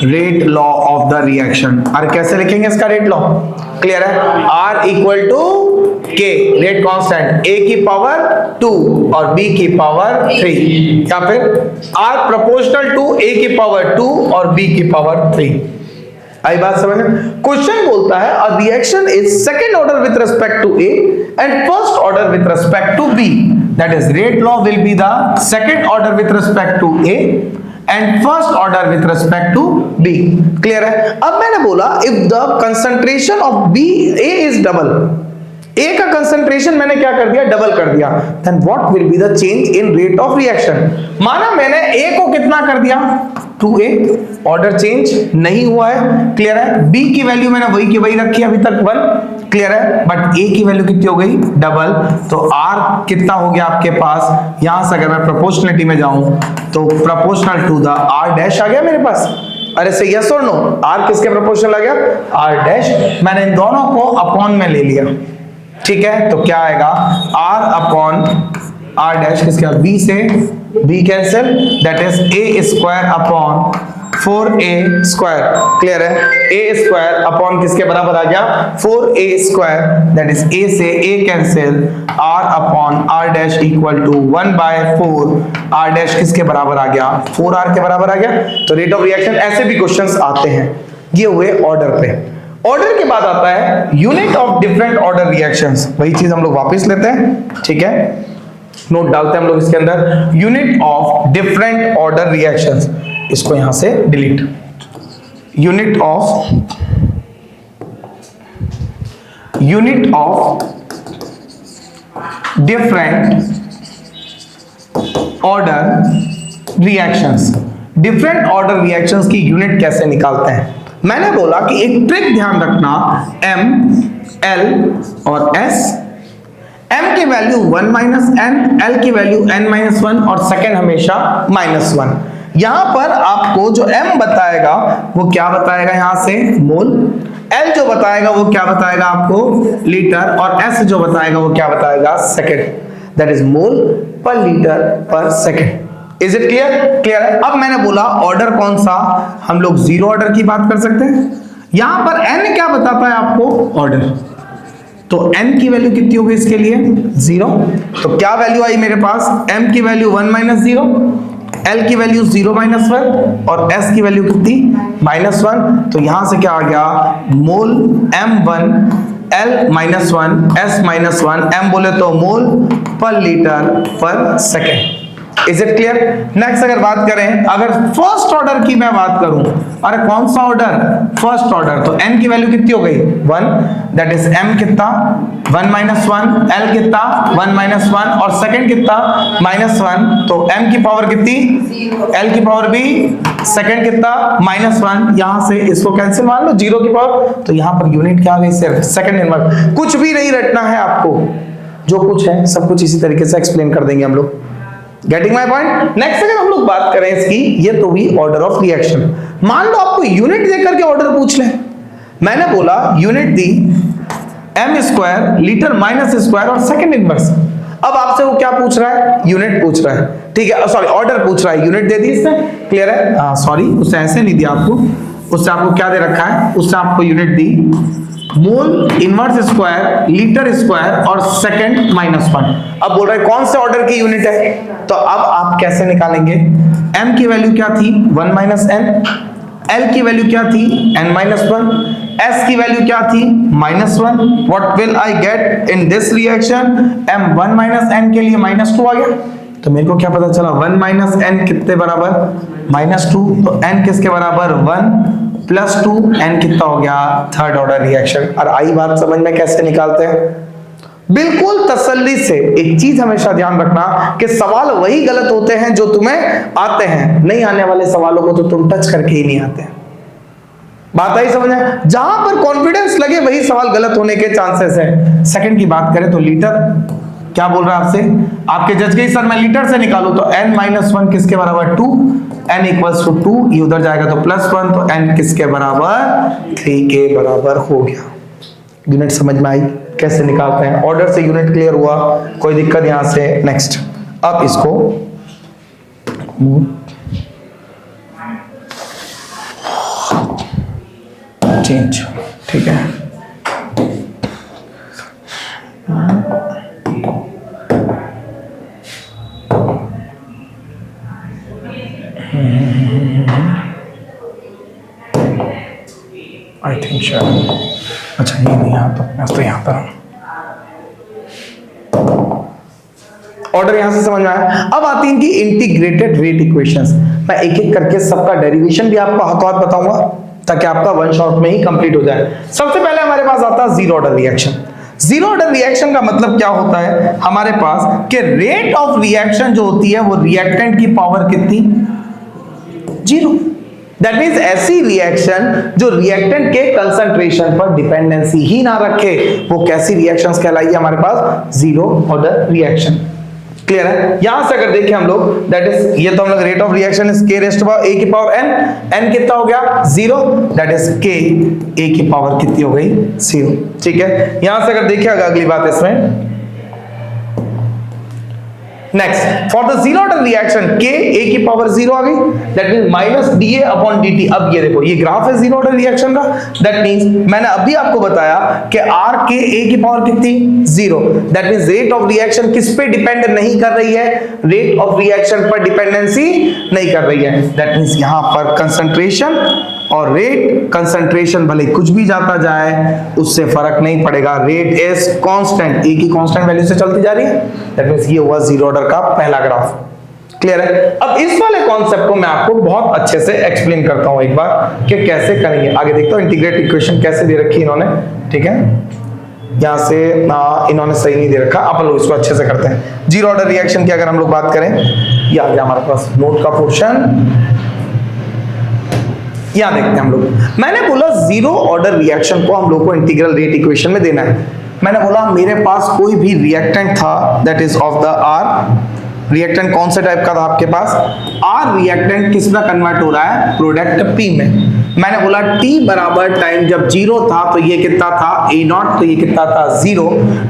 rate law of the reaction. और कैसे लिखेंगे इसका रेट लॉ, क्लियर है, R equal to K, rate constant, A की पावर 2 और B की पावर 3, या फिर R प्रोपोर्शनल टू A की पावर 2 और B की पावर 3। आई बात समझ में? क्वेश्चन बोलता है a reaction is second order with respect to A and first order with respect to B, that is rate law will be the second order with respect to A and first order with respect to B। Clear है? अब मैंने बोला if the concentration of B A is double, A का concentration मैंने क्या कर दिया, double कर दिया, then what will be the change in rate of reaction. माना मैंने A को कितना कर दिया 2A, ऑर्डर चेंज नहीं हुआ है, क्लियर है। B की वैल्यू मैंने वही की वही रखी अभी तक 1, क्लियर है, बट A की वैल्यू कितनी हो गई, डबल। तो R कितना हो गया आपके पास, यहां से अगर मैं प्रोपोर्शनलिटी में जाऊं तो proportional to the R dash आ गया मेरे पास। अरे से यस और नो, R किसके प्रोपोर्शनल आ गया, R डैश। मैंने इन दोनों को अपॉन में ले लिया, ठीक है, तो क्या आएगा R अपॉन R डैश किसका, B से B cancel, that is A square upon 4A square, clear है, A स्क्वायर अपॉन किसके बराबर आ गया, 4A square, that is A से A cancel, R upon R dash equal to 1/4, R dash किसके बराबर आ गया, 4R के बराबर आ गया। तो रेट ऑफ रिएक्शन ऐसे भी क्वेश्चंस आते हैं। ये हुए ऑर्डर पे। ऑर्डर के बाद आता है unit of different order reactions, वही चीज हम लोग वापस लेते हैं, ठीक है, नोट डालते हैं हम लोग इसके अंदर, unit of different order reactions, इसको यहां से delete, unit of different order reactions. Different order reactions की यूनिट कैसे निकालते हैं, मैंने बोला कि एक ट्रिक ध्यान रखना, m L और S, m की वैल्यू 1 माइनस n, L की वैल्यू n माइनस 1 और सेकेंड हमेशा -1। यहां पर आपको जो m बताएगा वो क्या बताएगा, यहां से मोल, L जो बताएगा वो क्या बताएगा आपको लीटर, और S जो बताएगा वो क्या बताएगा सेकेंड, दैट इज मोल पर लीटर पर second. Is it clear? Clear है। अब मैंने बोला ऑर्डर कौन सा, हम लोग जीरो ऑर्डर की बात कर सकते हैं। यहां पर n क्या बताता है आपको, ऑर्डर, तो n की वैल्यू कितनी होगी इसके लिए 0, तो क्या वैल्यू आई मेरे पास, m की वैल्यू 1 माइनस 0, L की वैल्यू 0 माइनस 1 और S की वैल्यू कितनी -1, तो यहां से क्या आ गया मोल m1 L minus 1 S minus 1, m बोले तो मोल पर लीटर पर second. Is it clear? Next अगर बात करें, अगर फर्स्ट ऑर्डर की मैं बात करूं, अरे कौन सा ऑर्डर, फर्स्ट ऑर्डर, तो n की वैल्यू कितनी हो गई 1, दैट इज m कितना 1 माइनस 1, L कितना 1 माइनस 1 और सेकंड कितना -1, तो m की पावर कितनी, L की पावर भी, सेकंड कितना -1, यहां से इसको कैंसिल मान लो 0 की पावर, तो यहां पर यूनिट क्या आ गई सिर्फ सेकंड इनवर्स। कुछ भी नहीं रटना है आपको, जो कुछ है सब कुछ इसी तरीके से एक्सप्लेन कर देंगे हम लोग। Getting my point? नेक्स्ट अगर हम लोग बात करें इसकी, ये तो हुई ऑर्डर ऑफ रिएक्शन। मान लो आपको यूनिट देकर के ऑर्डर पूछ ले, मैंने बोला यूनिट दी m square litre minus square और सेकंड इनवर्स। अब आपसे वो क्या पूछ रहा है, यूनिट पूछ रहा है, ठीक है, सॉरी ऑर्डर पूछ रहा है, यूनिट दे दी इसने, क्लियर है, सॉरी उससे ऐसे नहीं दिया आपको, उससे आपको क्या दे रखा है, उससे आपको यूनिट दी mole inverse square litre square और सेकंड -1। अब बोल रहे कौन से ऑर्डर की यूनिट है, तो अब आप कैसे निकालेंगे, m की वैल्यू क्या थी 1 माइनस n, L की वैल्यू क्या थी n-1, S की वैल्यू क्या थी -1, what will I get in this reaction, m1 minus n के लिए -2 आ गया, तो मेरे को क्या पता चला 1 माइनस n कितने बराबर -2, तो n किसके बराबर 1 प्लस 2, n कितना हो गया थर्ड ऑर्डर रिएक्शन। और आई बात समझ में कैसे निकालते हैं, बिल्कुल तसल्ली से। एक चीज हमेशा ध्यान रखना कि सवाल वही गलत होते हैं जो तुम्हें आते हैं, नहीं आने वाले सवालों को तो तुम टच करके ही नहीं आते हैं। बात आई समझ में? जहां पर कॉन्फिडेंस लगे वही सवाल गलत होने के चांसेस है। सेकंड की बात करें तो लीटर क्या बोल रहा है आपसे, आपके जज गई सर मैं लीटर से निकालू, तो n-1 किसके बराबर 2, n इक्वल्स टू 2, ये उधर जाएगा तो +1, तो n किसके बराबर 3 के बराबर हो गया। यूनिट समझ में आई कैसे निकालते हैं, ऑर्डर से यूनिट क्लियर हुआ, कोई दिक्कत यहां से। नेक्स्ट अब इसको चेंज, ठीक है, आई थिंक शायद, अच्छा ये नहीं यहाँ तो यहाँ पर ऑर्डर यहां से समझ में आया। अब आती है इनकी इंटीग्रेटेड रेट इक्वेशंस। मैं एक एक करके सबका डेरिवेशन भी आपको हाथों हाथ बताऊंगा ताकि आपका वन शॉट में ही कंप्लीट हो जाए। सबसे पहले हमारे पास आता है zero order reaction. Zero order reaction का मतलब क्या होता है हमारे पास कि रेट ऑफ रिएक्शन जो होती है वो रिएक्टेंट की पावर कितनी, जीरो। दैट मींस ऐसी रिएक्शन जो रिएक्टेंट के कंसंट्रेशन पर डिपेंडेंसी ही ना रखे, वो कैसी रिएक्शंस कहलाई हमारे पास, जीरो ऑर्डर रिएक्शन। क्लियर है? यहां से अगर देखें हम लोग, दैट इज ये तो हम लोग rate of reaction is k raise to power a की पावर n, n कितना हो गया zero, that is k a की पावर कितनी हो गई, जीरो। ठीक है, यहां से अगर देखिएगा अगली बात इसमें, next for the zero order reaction k a की पावर जीरो आ गई, that means minus dA upon dt। अब ये देखो ये ग्राफ है जीरो ऑर्डर रिएक्शन का, दैट मींस मैंने अभी आपको बताया कि r k a की पावर कितनी, zero. That means rate of reaction किस पे डिपेंड नहीं कर रही है, रेट ऑफ रिएक्शन पर डिपेंडेंसी नहीं कर रही है। दैट मींस यहां पर कंसंट्रेशन और रेट, कंसंट्रेशन भले कुछ भी जाता जाए उससे फर्क नहीं पड़ेगा, रेट इज कांस्टेंट, ए की कांस्टेंट वैल्यू से चलती जा रही है। दैट मींस ये हुआ जीरो ऑर्डर का पहला ग्राफ। क्लियर है? अब इस वाले कॉन्सेप्ट को मैं आपको बहुत अच्छे से एक्सप्लेन करता हूं एक बार कि कैसे करेंगे। आगे देखता हूं इंटीग्रेट इक्वेशन कैसे दे रखी है इन्होंने। ठीक है, यहां से इन्होंने सही नहीं दे रखा, अपन लोग इसको अच्छे से करते हैं। जीरो ऑर्डर रिएक्शन की अगर हम लोग बात करें, ये आ गया हमारे पास नोट का पोर्शन, यहां देखते हैं हम लोग, मैंने बोला जीरो ऑर्डर रिएक्शन को हम लोग को इंटीग्रल रेट इक्वेशन में देना है। मैंने बोला मेरे पास कोई भी रिएक्टेंट था that is of the R, reactant कौन से टाइप का था आपके पास, आर रिएक्टेंट किस में कन्वर्ट हो रहा है, प्रोडक्ट पी में। मैंने बोला t बराबर टाइम जब जीरो था तो ये कितना था a नॉट, तो ये कितना था जीरो।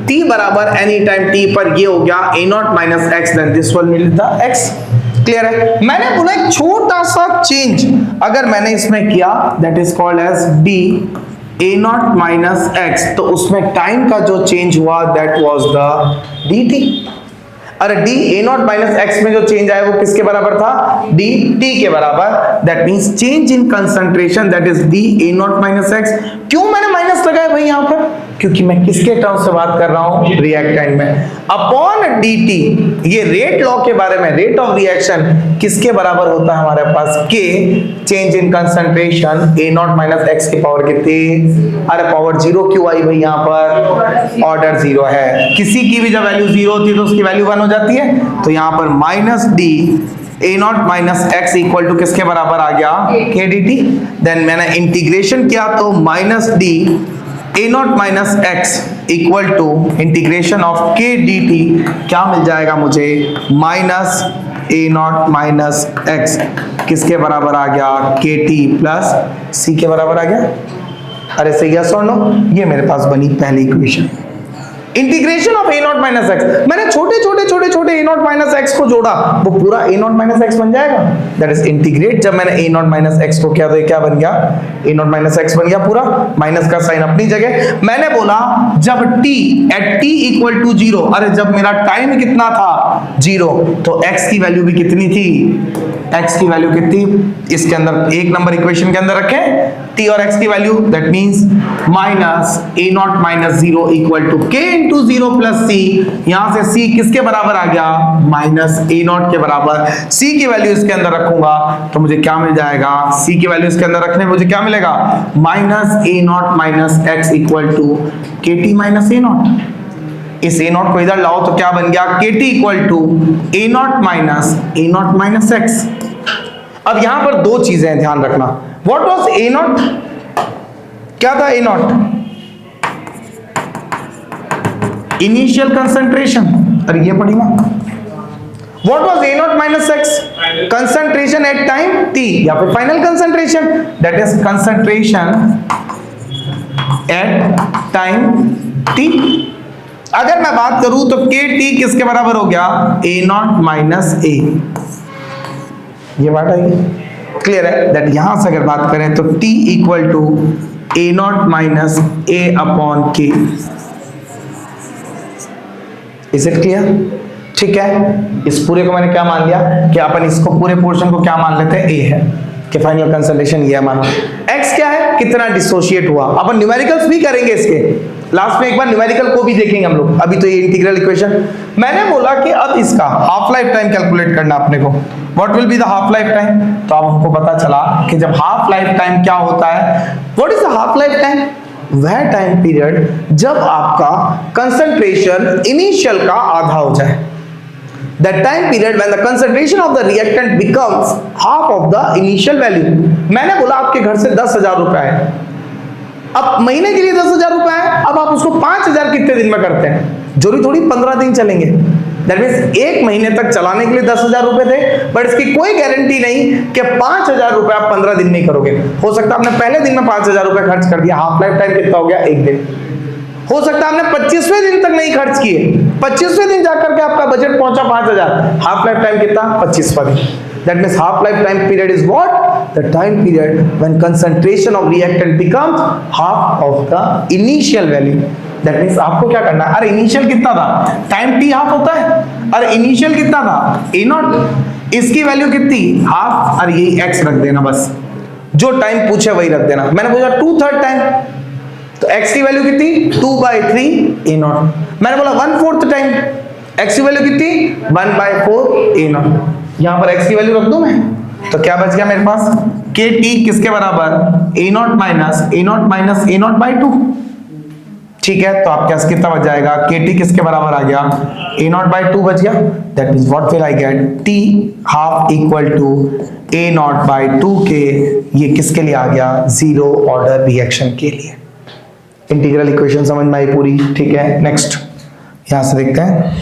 t बराबर एनी टाइम t पर ये हो गया a not minus x, then this will be the x। Clear है। मैंने बोला एक छोटा सा चेंज अगर मैंने इसमें किया that is called as d a not minus x, तो उसमें टाइम का जो चेंज हुआ दैट वाज द dt। अरे d a not minus x में जो चेंज आया वो किसके बराबर था, d t के बराबर। That means change in concentration that is d a not minus x. क्यों मैंने माइनस लगाया भाई यहाँ पर, क्योंकि मैं किसके टर्म से बात कर रहा हूं, रिएक्टेंट में, अपॉन dt। ये रेट लॉ के बारे में, रेट ऑफ रिएक्शन किसके बराबर होता है हमारे पास, k change in concentration a not minus x की पावर कितनी, अरे पावर जीरो क्यों आई भाई यहाँ पर, ऑर्डर जीरो है। किसी की भी जब वैल्यू जीरो होती है तो उसकी वैल्यू 1 हो जाती है, तो यहाँ पर minus d a not minus x equal to किसके बराबर आ गया, के डी टी। देन मैंने इंटीग्रेशन किया तो minus d a not minus x equal to integration of k d t, क्या मिल जाएगा मुझे, minus a not minus x किसके बराबर आ गया, के टी प्लस सी के बराबर आ गया। अरे सही है सर, नो, ये मेरे पास बनी पहली equation. Integration of A not minus x, मैंने छोटे छोटे ए नॉट माइनस एक्स को जोड़ा, वो पूरा ए नॉट माइनस एक्स बन जाएगा। दैट इज इंटीग्रेट, जब मैंने ए नॉट माइनस एक्स को किया तो ये क्या बन गया, ए नॉट माइनस एक्स बन गया पूरा, माइनस का साइन अपनी जगह। मैंने बोला जब t at t equal to zero, अरे जब मेरा टाइम कितना था जीरो, तो x की वैल्यू भी कितनी थी, x की वैल्यू कितनी, इसके अंदर एक नंबर इक्वेशन के अंदर रखें t और x की value, that means minus a not minus zero equal to k into zero plus c. यहां से c किसके बराबर आ गया, माइनस ए नॉट के बराबर। c की वैल्यू इसके अंदर रखूंगा तो मुझे क्या मिल जाएगा, c की वैल्यू इसके अंदर रखने मुझे क्या मिलेगा, minus a not minus x equal to k t minus a not. इस ए नॉट को इधर लाओ तो क्या बन गया, k t equal to a not minus x. अब यहां पर दो चीजें ध्यान रखना, व्हाट वाज ए नॉट, क्या था ए नॉट, इनिशियल कंसंट्रेशन, अरे ये पढ़ी ना। What was a not minus x, concentration at time t, या फिर final concentration, that is concentration at time t. अगर मैं बात करूं तो के टी किसके बराबर हो गया, ए नॉट माइनस ए, ये बात आई, क्लियर है। दैट यहां से अगर बात करें तो t equal to a not minus a upon k, is it clear, ठीक है। इस पूरे को मैंने क्या मान लिया कि अपन इसको पूरे पोर्शन को क्या मान लेते हैं, a है, कि फाइनल कंसंट्रेशन ये मान। x क्या है, कितना डिसोशिएट हुआ, अपन न्यूमेरिकल्स भी करेंगे इसके लास्ट में, एक बार न्यूमेरिकल को भी देखेंगे हम लोग। अभी तो ये इंटीग्रल इक्वेशन, मैंने बोला कि अब इसका हाफ लाइफ टाइम कैलकुलेट करना अपने को, what will be the half life time. तो अब हमको पता चला कि जब हाफ लाइफ टाइम क्या होता है, what is the half life time, वह टाइम पीरियड जब आपका कंसंट्रेशन इनिशियल का आधा हो जाए, that time period when the concentration of the reactant becomes half of the initial value। मैंने बोला आपके घर से 10,000 रुपए है, अब महीने के लिए 10,000 रुपए है, अब आप उसको 5,000 कितने दिन में करते हैं, जरूरी थोड़ी 15 दिन चलेंगे। दैट मीन्स एक महीने तक चलाने के लिए 10,000 रुपए थे, बट इसकी कोई गारंटी नहीं कि 5,000 रुपए आप 15 दिन में करोगे। हो सकता है आपने पहले दिन में 5,000 रुपए खर्च कर दिया, हाफ लाइफ टाइम कितना हो गया, एक दिन। हो सकता है आपने 25वें दिन तक नहीं खर्च किए, 25वें दिन जाकर के आपका बजट पहुंचा 5,000, हाफ लाइफ टाइम कितना, 25वां दिन। That means half life time period is what? The time period when concentration of reactant becomes half of the initial value. That means आपको क्या करना है, अरे इनिशियल कितना था, टाइम t हाफ होता है, अरे इनिशियल कितना था, a नॉट, इसकी वैल्यू कितनी, हाफ, अरे ये x रख देना, बस जो टाइम पूछे वही रख देना। मैंने पूछा 2/3 टाइम, तो x की वैल्यू कितनी, 2/3 a नॉट। मैंने बोला 1/4 टाइम, x की वैल्यू कितनी, 1/4 a नॉट। यहां पर x की वैल्यू रख दूं मैं, तो क्या बच गया मेरे पास, kt किसके बराबर, a not minus a not by 2। ठीक है, तो आपके पास कितना बच जाएगा, KT किसके बराबर आ गया, A0/2 बच गया। That means what will I get, T half equal to A0/2K। ये किसके लिए आ गया, जीरो ऑर्डर रिएक्शन के लिए। इंटीग्रल इक्वेशन समझ में आई पूरी, ठीक है। नेक्स्ट यहां से देखते हैं,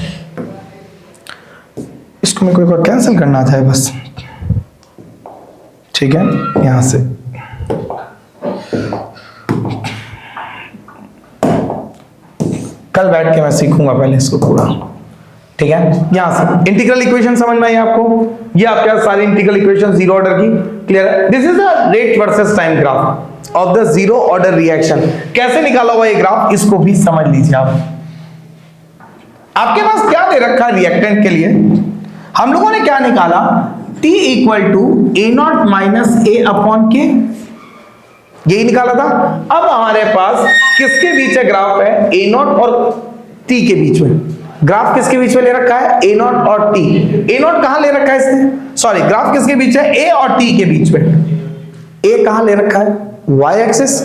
इसको मेरे को एक बार कैंसिल करना था बस, ठीक है। यहां से कल बैठ के मैं सीखूंगा पहले इसको पूरा, ठीक है। यहां से इंटीग्रल इक्वेशन समझ में आई आपको, ये आपके सारी इंटीग्रल इक्वेशन जीरो ऑर्डर की, क्लियर है। This is the rate versus time graph of the zero order reaction. कैसे निकाला हुआ ये ग्राफ, इसको भी समझ लीजिए आप। आपके पास क्या दे रखा है रिएक्टेंट के लिए, हम लोगों ने क्या निकाला, T equal to A0 minus A/K, यही निकाला था। अब हमारे पास किसके बीच है ग्राफ है, A0 और T के बीच में। ग्राफ किसके बीच में ले रखा है, A0 और T। A0 कहां ले रखा है इसने, सॉरी ग्राफ किसके बीच है, A और T के बीच में। A कहां ले रखा है, y एक्सिस,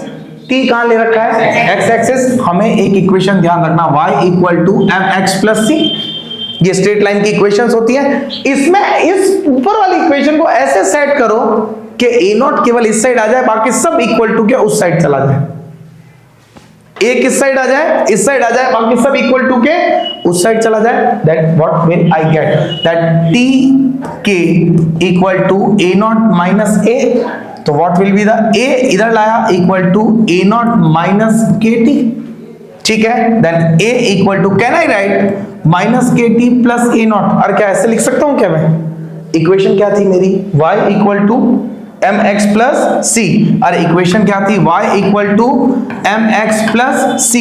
T कहां ले रखा है, x एक्सिस। हमें एक इक्वेशन ध्यान रखना, y equal to mx plus c, ये स्ट्रेट लाइन की इक्वेशंस होती है। इसमें इस ऊपर वाली इक्वेशन को ऐसे सेट करो कि A0 केवल इस साइड आ जाए, बाकी सब इक्वल टू के उस साइड चला जाए। A किस साइड आ जाए, इस साइड आ जाए, बाकी सब इक्वल टू के उस साइड चला जाए। That what will I get, that T k equal to A0 minus A। तो what will be the, A इधर लाया equal to A0 minus KT, ठीक है। Then A equal to, can I write minus KT plus A0, और क्या ऐसे लिख सकता हूं क्या मैं, इक्वेशन क्या थी मेरी, y equal to mx plus c, और इक्वेशन क्या थी, y equal to mx plus c।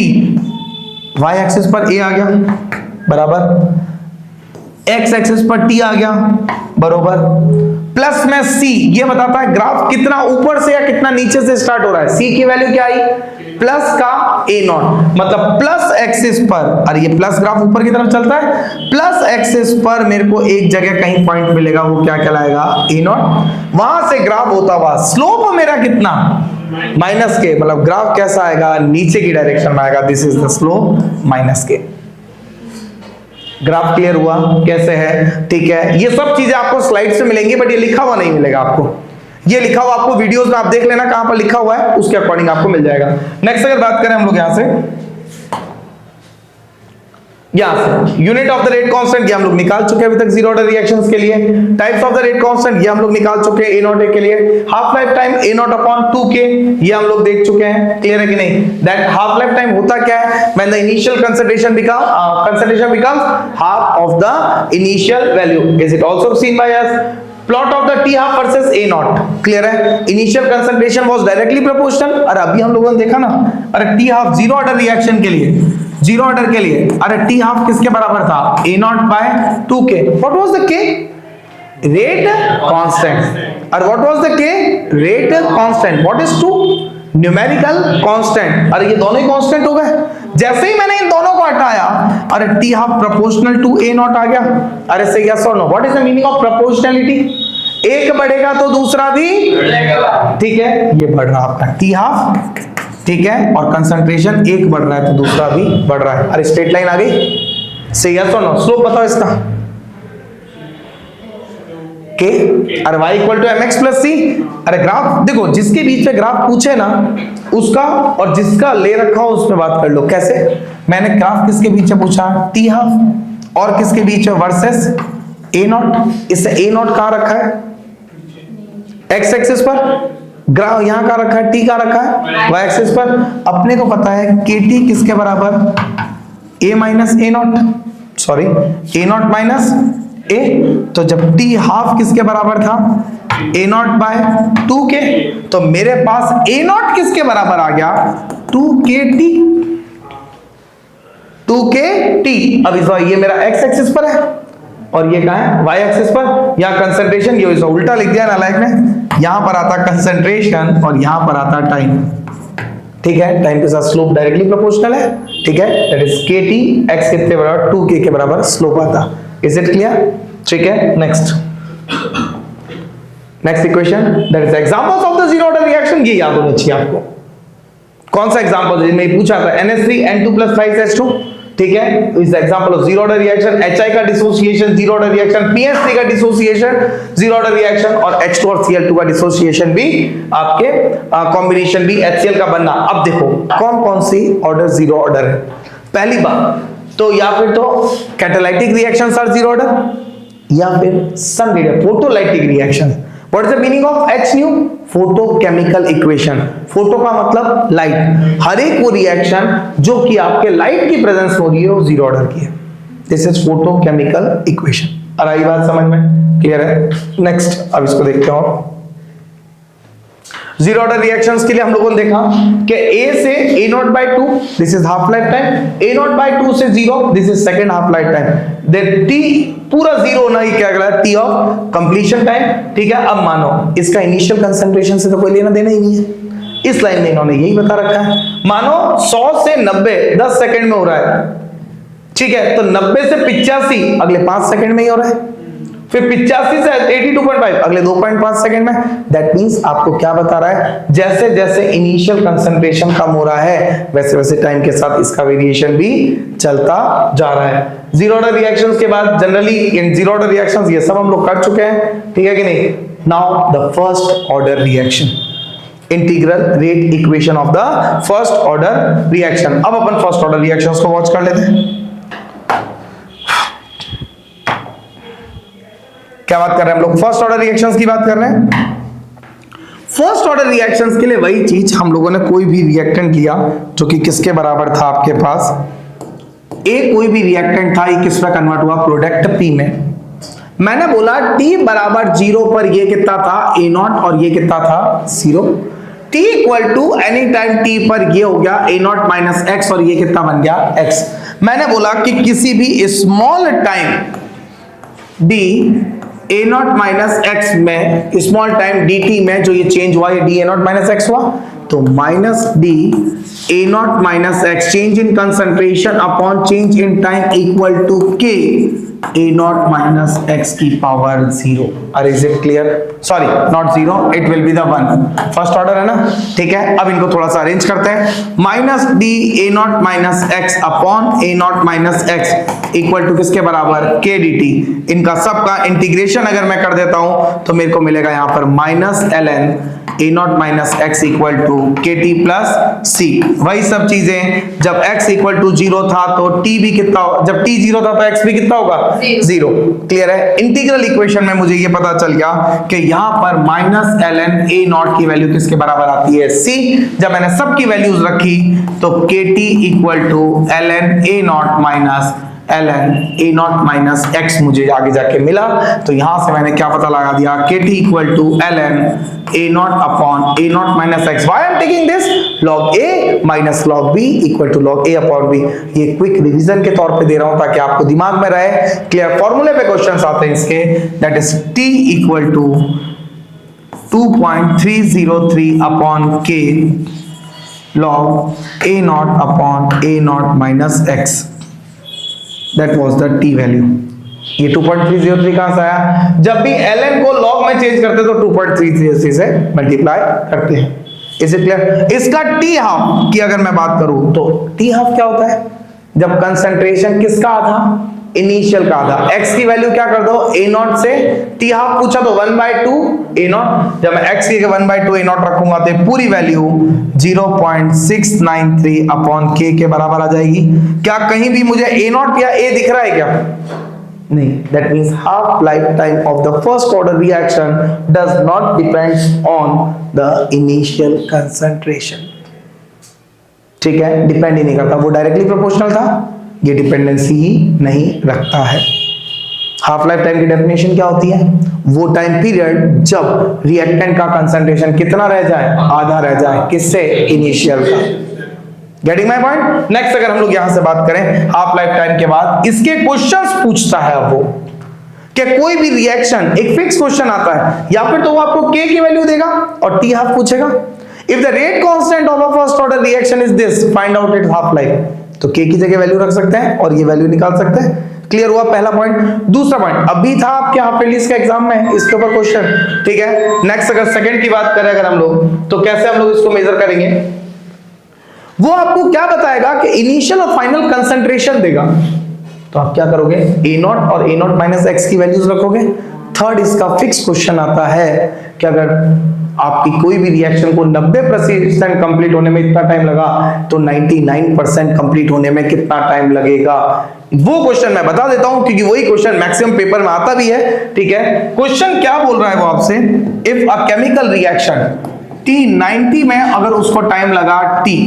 y axis पर a आ गया बराबर, x एक्सिस पर t आ गया बरोबर, प्लस में c, ये बताता है ग्राफ कितना ऊपर से या कितना नीचे से स्टार्ट हो रहा है। c की वैल्यू क्या आई, प्लस का A0, मतलब प्लस एक्सिस पर, और ये प्लस ग्राफ ऊपर की तरफ चलता है, प्लस एक्सिस पर मेरे को एक जगह कहीं पॉइंट मिलेगा, वो क्या कहलाएगा, A0। वहां से ग्राफ होता हुआ स्लोप मेरा कितना, माइनस के, मतलब ग्राफ कैसा आएगा, नीचे की डायरेक्शन में आएगा। This is the slope minus के। ग्राफ क्लियर हुआ कैसे है, ठीक है। ये सब चीजें आपको स्लाइड से मिलेंगी, बट ये लिखा हुआ नहीं मिलेगा आपको, ये लिखा हुआ आपको वीडियोस में आप देख लेना कहां पर लिखा हुआ है, उसके अकॉर्डिंग आपको मिल जाएगा। नेक्स्ट अगर बात करें हम लोग यहां से unit of the rate constant, ये हम लोग निकाल चुके हैं अभी तक जीरो ऑर्डर रिएक्शंस के लिए। Types of the rate constant, ये हम लोग निकाल चुके हैं A0 के लिए। हाफ लाइफ टाइम A0/2k, ये हम लोग देख चुके हैं, क्लियर है कि नहीं। दैट हाफ लाइफ टाइम होता क्या है, when the initial concentration becomes half of the initial value. Is it also seen by us. Plot of the T half versus A0, clear है। Initial concentration was directly proportional, और अभी हम लोगों ने देखा ना, अरे T half zero order reaction के लिए, जीरो ऑर्डर के लिए, अरे T हाफ किसके बराबर था, A0/2k। What was the K, rate constant, और what was the K, rate constant. What is 2, numerical constant. अरे ये दोनों ही कांस्टेंट हो गए। जैसे ही मैंने इन दोनों को हटाया, अरे T half proportional to A0 आ गया। अरे से यस और no, what is the meaning of proportionality, एक बढ़ेगा तो दूसरा भी बढ़ेगा, ठीक है। ये बढ़ रहा आपका T हाफ, ठीक है, और कंसंट्रेशन एक बढ़ रहा है तो दूसरा भी बढ़ रहा है। अरे स्ट्रेट लाइन आ गई, से यस और नो। स्लोप बताओ इसका, के, अरे y equal to mx plus c। अरे ग्राफ देखो, जिसके बीच में ग्राफ पूछे ना उसका और जिसका ले रखा हो उसमें बात कर लो। कैसे, मैंने ग्राफ किसके बीच में पूछा, T हाफ, और किसके बीच में, वर्सेस A0। इससे A0 कहां रखा है, x एक्सिस पर, ग्राफ यहां कहां रखा है, T कहां रखा है, y एक्सिस पर। अपने को पता है KT किसके बराबर, A minus A0, sorry A0 minus A। तो जब T हाफ किसके बराबर था, A0/2k, तो मेरे पास A0 किसके बराबर आ गया, 2KT, 2KT। अब इस बार ये मेरा x एक्सिस पर है और ये कहां है, y एक्सिस पर। यहां कंसंट्रेशन, ये इस उल्टा लिख दिया नालायक ने, यहां पर आता कंसंट्रेशन और यहां पर आता टाइम, ठीक है। टाइम के साथ स्लोप डायरेक्टली प्रोपोर्शनल है, ठीक है। दैट इज KT, x कितने बराबर, 2k के बराबर स्लोप आता। इज इट क्लियर, ठीक है। Next equation, that is examples of the zero order reaction, ये याद होना चाहिए आपको। कौन सा एग्जांपल जिसमें पूछा था NH3 N2 + 5H2, ठीक है, is the example of zero order reaction. HI का dissociation zero order reaction, PS3 का डिसोसिएशन जीरो ऑर्डर रिएक्शन, और H2 और Cl2 का डिसोसिएशन भी आपके कॉम्बिनेशन भी HCl का बनना। अब देखो कौन कौन सी ऑर्डर जीरो ऑर्डर है। पहली बात तो या फिर तो catalytic reactions are zero order, या फिर sun photolytic reaction. What is the meaning of H nu? Photochemical equation. Photo का मतलब लाइट, हर एक वो रिएक्शन जो कि आपके लाइट की प्रेजेंस हो रही है वो जीरो ऑर्डर की है। This is photochemical equation. और आई बात समझ में? क्लियर है? नेक्स्ट अब इसको देखते हो। जीरो ऑर्डर रिएक्शंस के लिए हम लोगों ने देखा कि A से A0/2 this is half life time, A0/2 से 0 this is second half life time, then T पूरा जीरो होना ही क्या कहलाता है? T ऑफ कंप्लीशन टाइम, ठीक है। अब मानो इसका इनिशियल कंसंट्रेशन से तो कोई लेना देना ही नहीं है, इस लाइन में इन्होंने यही बता रखा है। मानो 100 से 90 10 सेकंड में हो रहा है, ठीक है, तो 90 से 85 अगले 5 सेकंड में ही हो रहा है, फिर 85 से 82.5 अगले 2.5 सेकंड में। दैट मींस आपको क्या बता रहा है? जैसे जैसे इनिशियल कंसंट्रेशन कम हो रहा है वैसे वैसे टाइम के साथ इसका वेरिएशन भी चलता जा रहा है। जीरो ऑर्डर रिएक्शंस के बाद generally in zero order reactions ये सब हम लोग कर चुके हैं, ठीक है कि नहीं। Now the first order reaction, integral rate equation of the first order reaction. अब अपन फर्स्ट ऑर्डर रिएक्शंस को वॉच कर लेते हैं। क्या बात कर रहे हैं हम लोग? फर्स्ट ऑर्डर रिएक्शंस की बात कर रहे हैं। फर्स्ट ऑर्डर रिएक्शंस के लिए वही चीज, हम लोगों ने कोई भी रिएक्टेंट लिया जो कि किसके बराबर था आपके पास, ए कोई भी रिएक्टेंट था, ये किस में कन्वर्ट हुआ? प्रोडक्ट P में। मैंने बोला T बराबर 0 पर ये कितना था? A0, और ये कितना था? 0। T equal to any time T पर ये हो गया A0 - x, और ये कितना बन गया? x। मैंने बोला कि किसी भी small time d A0 - x में, स्मॉल टाइम dt में जो ये चेंज हुआ, ये d A0 - x हुआ, तो -d A0 - x change in concentration upon change in time equal to k A0 - x की पावर 0। और is it clear? Sorry not 0, it will be the 1। First order है ना, ठीक है। अब इनको थोड़ा सा अरेंज करते हैं। -d A0 - x upon A0 - x equal to किसके बराबर? k dt। इनका सबका इंटीग्रेशन अगर मैं कर देता हूं तो मेरे को मिलेगा यहां पर -ln A0 - x equal to kt plus c। वही सब चीजें, जब x इक्वल टू 0 था तो t भी कितना, जब t 0 था तो x भी कितना होगा? 0। क्लियर है? इंटीग्रल इक्वेशन में मुझे ये पता चल गया कि यहां पर -ln A0 की वैल्यू किसके बराबर आती है? c। जब मैंने सबकी वैल्यूज रखी तो kt equal to ln A0 ln A0 - x मुझे आगे जाके मिला। तो यहां से मैंने क्या पता लगा दिया? kt equal to ln A0 upon A0 - x। Why I am taking this? log A minus log B equal to log A upon B। ये क्विक रिवीजन के तौर पे दे रहा हूं ताकि आपको दिमाग में रहे। क्लियर? फॉर्मूले पे क्वेश्चंस आते हैं इसके, that is t equal to 2.303 upon k log A0 upon A0 - x। That was the t value. ये 2.303 कहां से आया? जब भी ln को log में चेंज करते तो 2.303 से मल्टीप्लाई करते हैं। Is it clear? इसका t हाफ की अगर मैं बात करूं तो t हाफ क्या होता है? जब कंसंट्रेशन किसका आधा? इनिशियल का आधा। x की वैल्यू क्या कर दो? A0 से t हाफ पूछा तो 1/2 A0। जब मैं x की 1/2 A0 रखूंगा तो पूरी वैल्यू 0.693 अपॉन k के बराबर आ जाएगी। क्या कहीं भी मुझे A0 या A दिख रहा है क्या? नहीं। That means half life time of the first order reaction does not depend on the initial concentration. ठीक है, डिपेंड ही नहीं करता, वो डायरेक्टली प्रोपोर्शनल था, ये डिपेंडेंसी ही नहीं रखता है। हाफ लाइफ टाइम की डेफिनेशन क्या होती है? वो टाइम पीरियड जब रिएक्टेंट का कंसंट्रेशन कितना रह जाए? आधा रह जाए। किससे? इनिशियल का। Getting my point? नेक्स्ट अगर हम लोग यहां से बात करें हाफ लाइफ टाइम के बाद, इसके क्वेश्चंस पूछता है अब वो कि कोई भी रिएक्शन, एक फिक्स क्वेश्चन आता है, या फिर तो वो आपको k की वैल्यू देगा और t हाफ पूछेगा। If the rate constant of a first order reaction is this, find out it's half life. तो k की जगह वैल्यू रख सकते हैं और ये वैल्यू निकाल सकते हैं। क्लियर हुआ पहला पॉइंट? दूसरा पॉइंट अभी था आपके हाफ एलिस का एग्जाम में, इसके ऊपर क्वेश्चन, ठीक है। नेक्स्ट अगर सेकंड की बात करें अगर हम लोग, तो कैसे हम लोग इसको मेजर करेंगे? वो आपको क्या बताएगा कि इनिशियल और फाइनल कंसंट्रेशन देगा। तो आप क्या करोगे, A0 और A0 माइनस एक्स की वैल्यूज रखोगे। थर्ड, इसका फिक्स क्वेश्चन आता है कि अगर आपकी कोई भी रिएक्शन को 90% कंप्लीट होने में इतना टाइम लगा तो 99% कंप्लीट होने में कितना टाइम लगेगा। वो क्वेश्चन मैं बता देता हूं क्योंकि वही क्वेश्चन मैक्सिमम पेपर में आता भी है। ठीक है, क्वेश्चन क्या बोल रहा है वो आपसे, if a chemical reaction T90 में अगर उसको टाइम लगा T,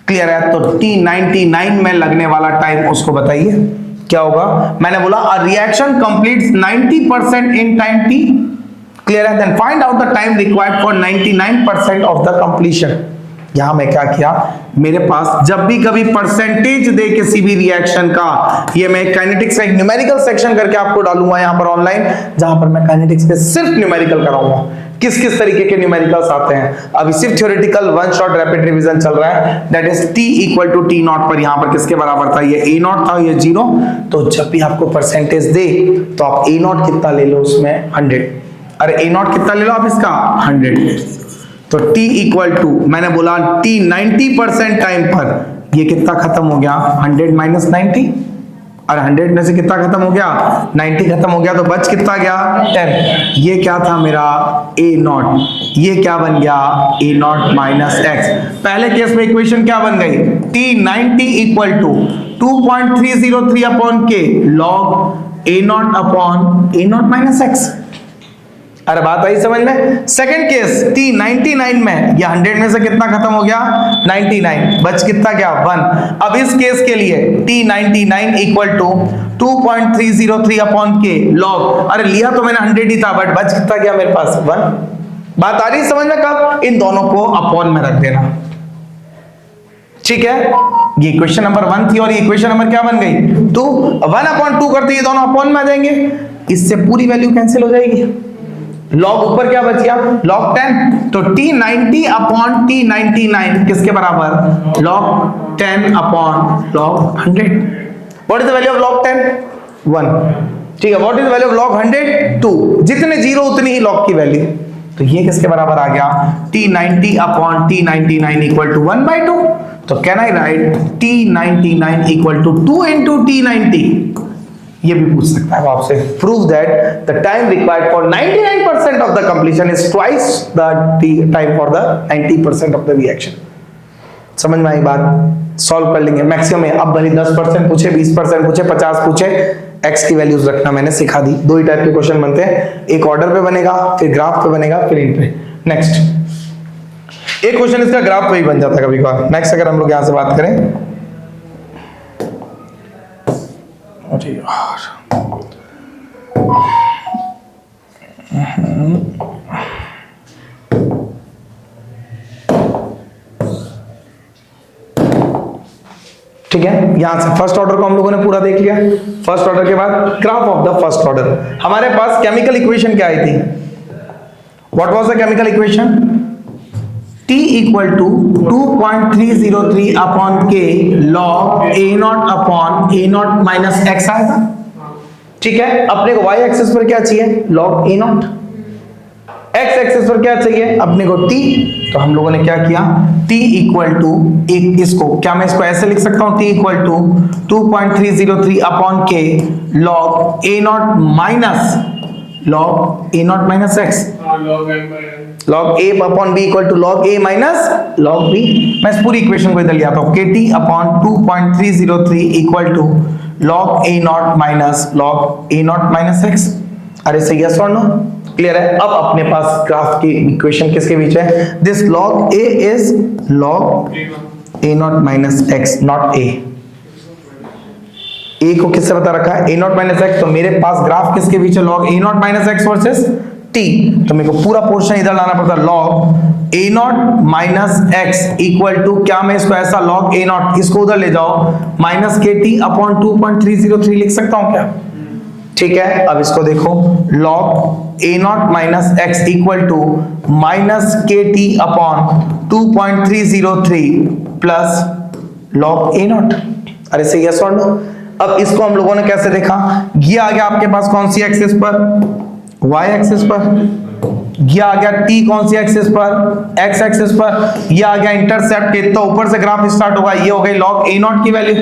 क्लियर है, तो T99 में लगने वाला टाइम उसको बताइए क्या होगा। मैंने बोला a reaction completes 90% in time T, clear है, then find out the time required for 99% of the completion. यहां मैं क्या किया, मेरे पास जब भी कभी परसेंटेज दे किसी भी रिएक्शन का, ये मैं काइनेटिक्स का एक न्यूमेरिकल सेक्शन करके आपको डालूंगा यहां पर ऑनलाइन, जहां पर मैं काइनेटिक्स पे सिर्फ न्यूमेरिकल कराऊंगा। किस किस तरीके के न्यूमेरिकल्स आते हैं, अभी सिर्फ theoretical one shot rapid revision चल रहा है, that is T equal to T not पर यहां पर किसके बराबर था, ये A नॉट था, ये 0। तो जब भी आपको परसेंटेज दे तो आप A नॉट कितना ले लो उसमें 100, अरे A नॉट कितना ले लो आप इसका 100। तो T इक्वल टू मैंने बोला T 90% टाइम पर ये कितना खत्म हो गया 100 माइनस 90, और 100 में से कितना खत्म हो गया 90 खत्म हो गया, तो बच कितना गया 10। ये क्या था मेरा A नॉट, ये क्या बन गया A नॉट माइनस एक्स। पहले केस में इक्वेशन क्या बन गई, T90 इक्वल टू 2.303 अपॉन के log A not upon A not minus x. अरे बात आई समझ में। सेकंड केस T99 में ये 100 में से कितना खत्म हो गया 99, बच कितना गया 1। अब इस केस के लिए T99 इक्वल टू 2.303 अपॉन के लॉग, अरे लिया तो मैंने 100 ही था बट बच कितना गया मेरे पास 1। बात आ रही समझ में। कब, इन दोनों को अपॉन में रख देना। ठीक है, ये इक्वेशन नंबर 1 थी और ये इक्वेशन नंबर क्या बन गई 2। 1/2 करते ये दोनों अपॉन में आ जाएंगे, इससे पूरी वैल्यू कैंसिल हो जाएगी। लॉग ऊपर क्या बच गया log 10, तो T90 अपॉन T99 किसके बराबर log 10 upon log 100। What is the value of log 10 1, ठीक है। What is the value of log 100 2, जितने जीरो उतनी ही log की वैल्यू, तो ये किसके बराबर आ गया T90 upon T99 equal to 1/2। तो can I write T99 equal to 2 into T90। ये भी पूछ सकता है आपसे, prove that the time required for 99% of the completion is twice the time for the 90% of the reaction. समझ में आई बात, सॉल्व कर लेंगे मैक्सिमम है। अब भले 10% पूछे, 20% पूछे, 50 पूछे, एक्स की वैल्यूज रखना मैंने सिखा दी। दो ही टाइप के क्वेश्चन बनते हैं, एक ऑर्डर पे बनेगा, फिर ग्राफ पे बनेगा, फिर इन पे। नेक्स्ट एक क्वेश्चन इसका ग्राफ पे ही बन जाता है कभी कभार। नेक्स्ट अगर हम लोग यहां से बात करें, अरे यार ठीक है, यहां से फर्स्ट ऑर्डर को हम लोगों ने पूरा देख लिया। फर्स्ट ऑर्डर के बाद graph of the first order. हमारे पास केमिकल इक्वेशन क्या आई थी, what was the chemical equation, T equal to 2.303 upon के log A0 upon A0 minus x आएगा। ठीक है, अपने को y एक्सिस पर क्या चाहिए log A0, x एक्सिस पर क्या चाहिए अपने को t। तो हम लोगों ने क्या किया, t इक्वल टू एक इसको क्या मैं इसको ऐसे लिख सकता हूं, t इक्वल टू 2.303 अपॉन के log A0 minus log A0 minus x, log A upon B equal to log A minus log B। मैं इस पूरी इक्वेशन को इधर ले आता हूं, KT upon 2.303 equal to log A0 minus log A0 minus x। अरे सही है, सॉल्व नो, क्लियर है। अब अपने पास ग्राफ की इक्वेशन किसके बीच है, this log A is log A0 minus x, not A। A को किससे बता रखा है A0 माइनस x, तो मेरे पास ग्राफ किसके बीच है log A0 minus x versus t। तो मेरे को पूरा पोर्शन इधर लाना पड़ता है, log A0 minus x equal to क्या मैं इसको ऐसा log A0 इसको उधर ले जाओ माइनस KT अपॉन 2.303 लिख सकता हूं क्या। ठीक है, अब इसको देखो log A0 minus x equal to minus KT upon 2.303 plus log A0। अरे सही है, सॉल्व नो। अब इसको हम लोगों ने कैसे देखा, ये आ गया आपके पास कौन सी एक्सिस पर, y एक्सिस पर, ये आ गया t कौन सी एक्सिस पर, x एक्सिस पर, ये आ गया इंटरसेप्ट कितना ऊपर से ग्राफ स्टार्ट होगा, ये हो गई log a0 की वैल्यू।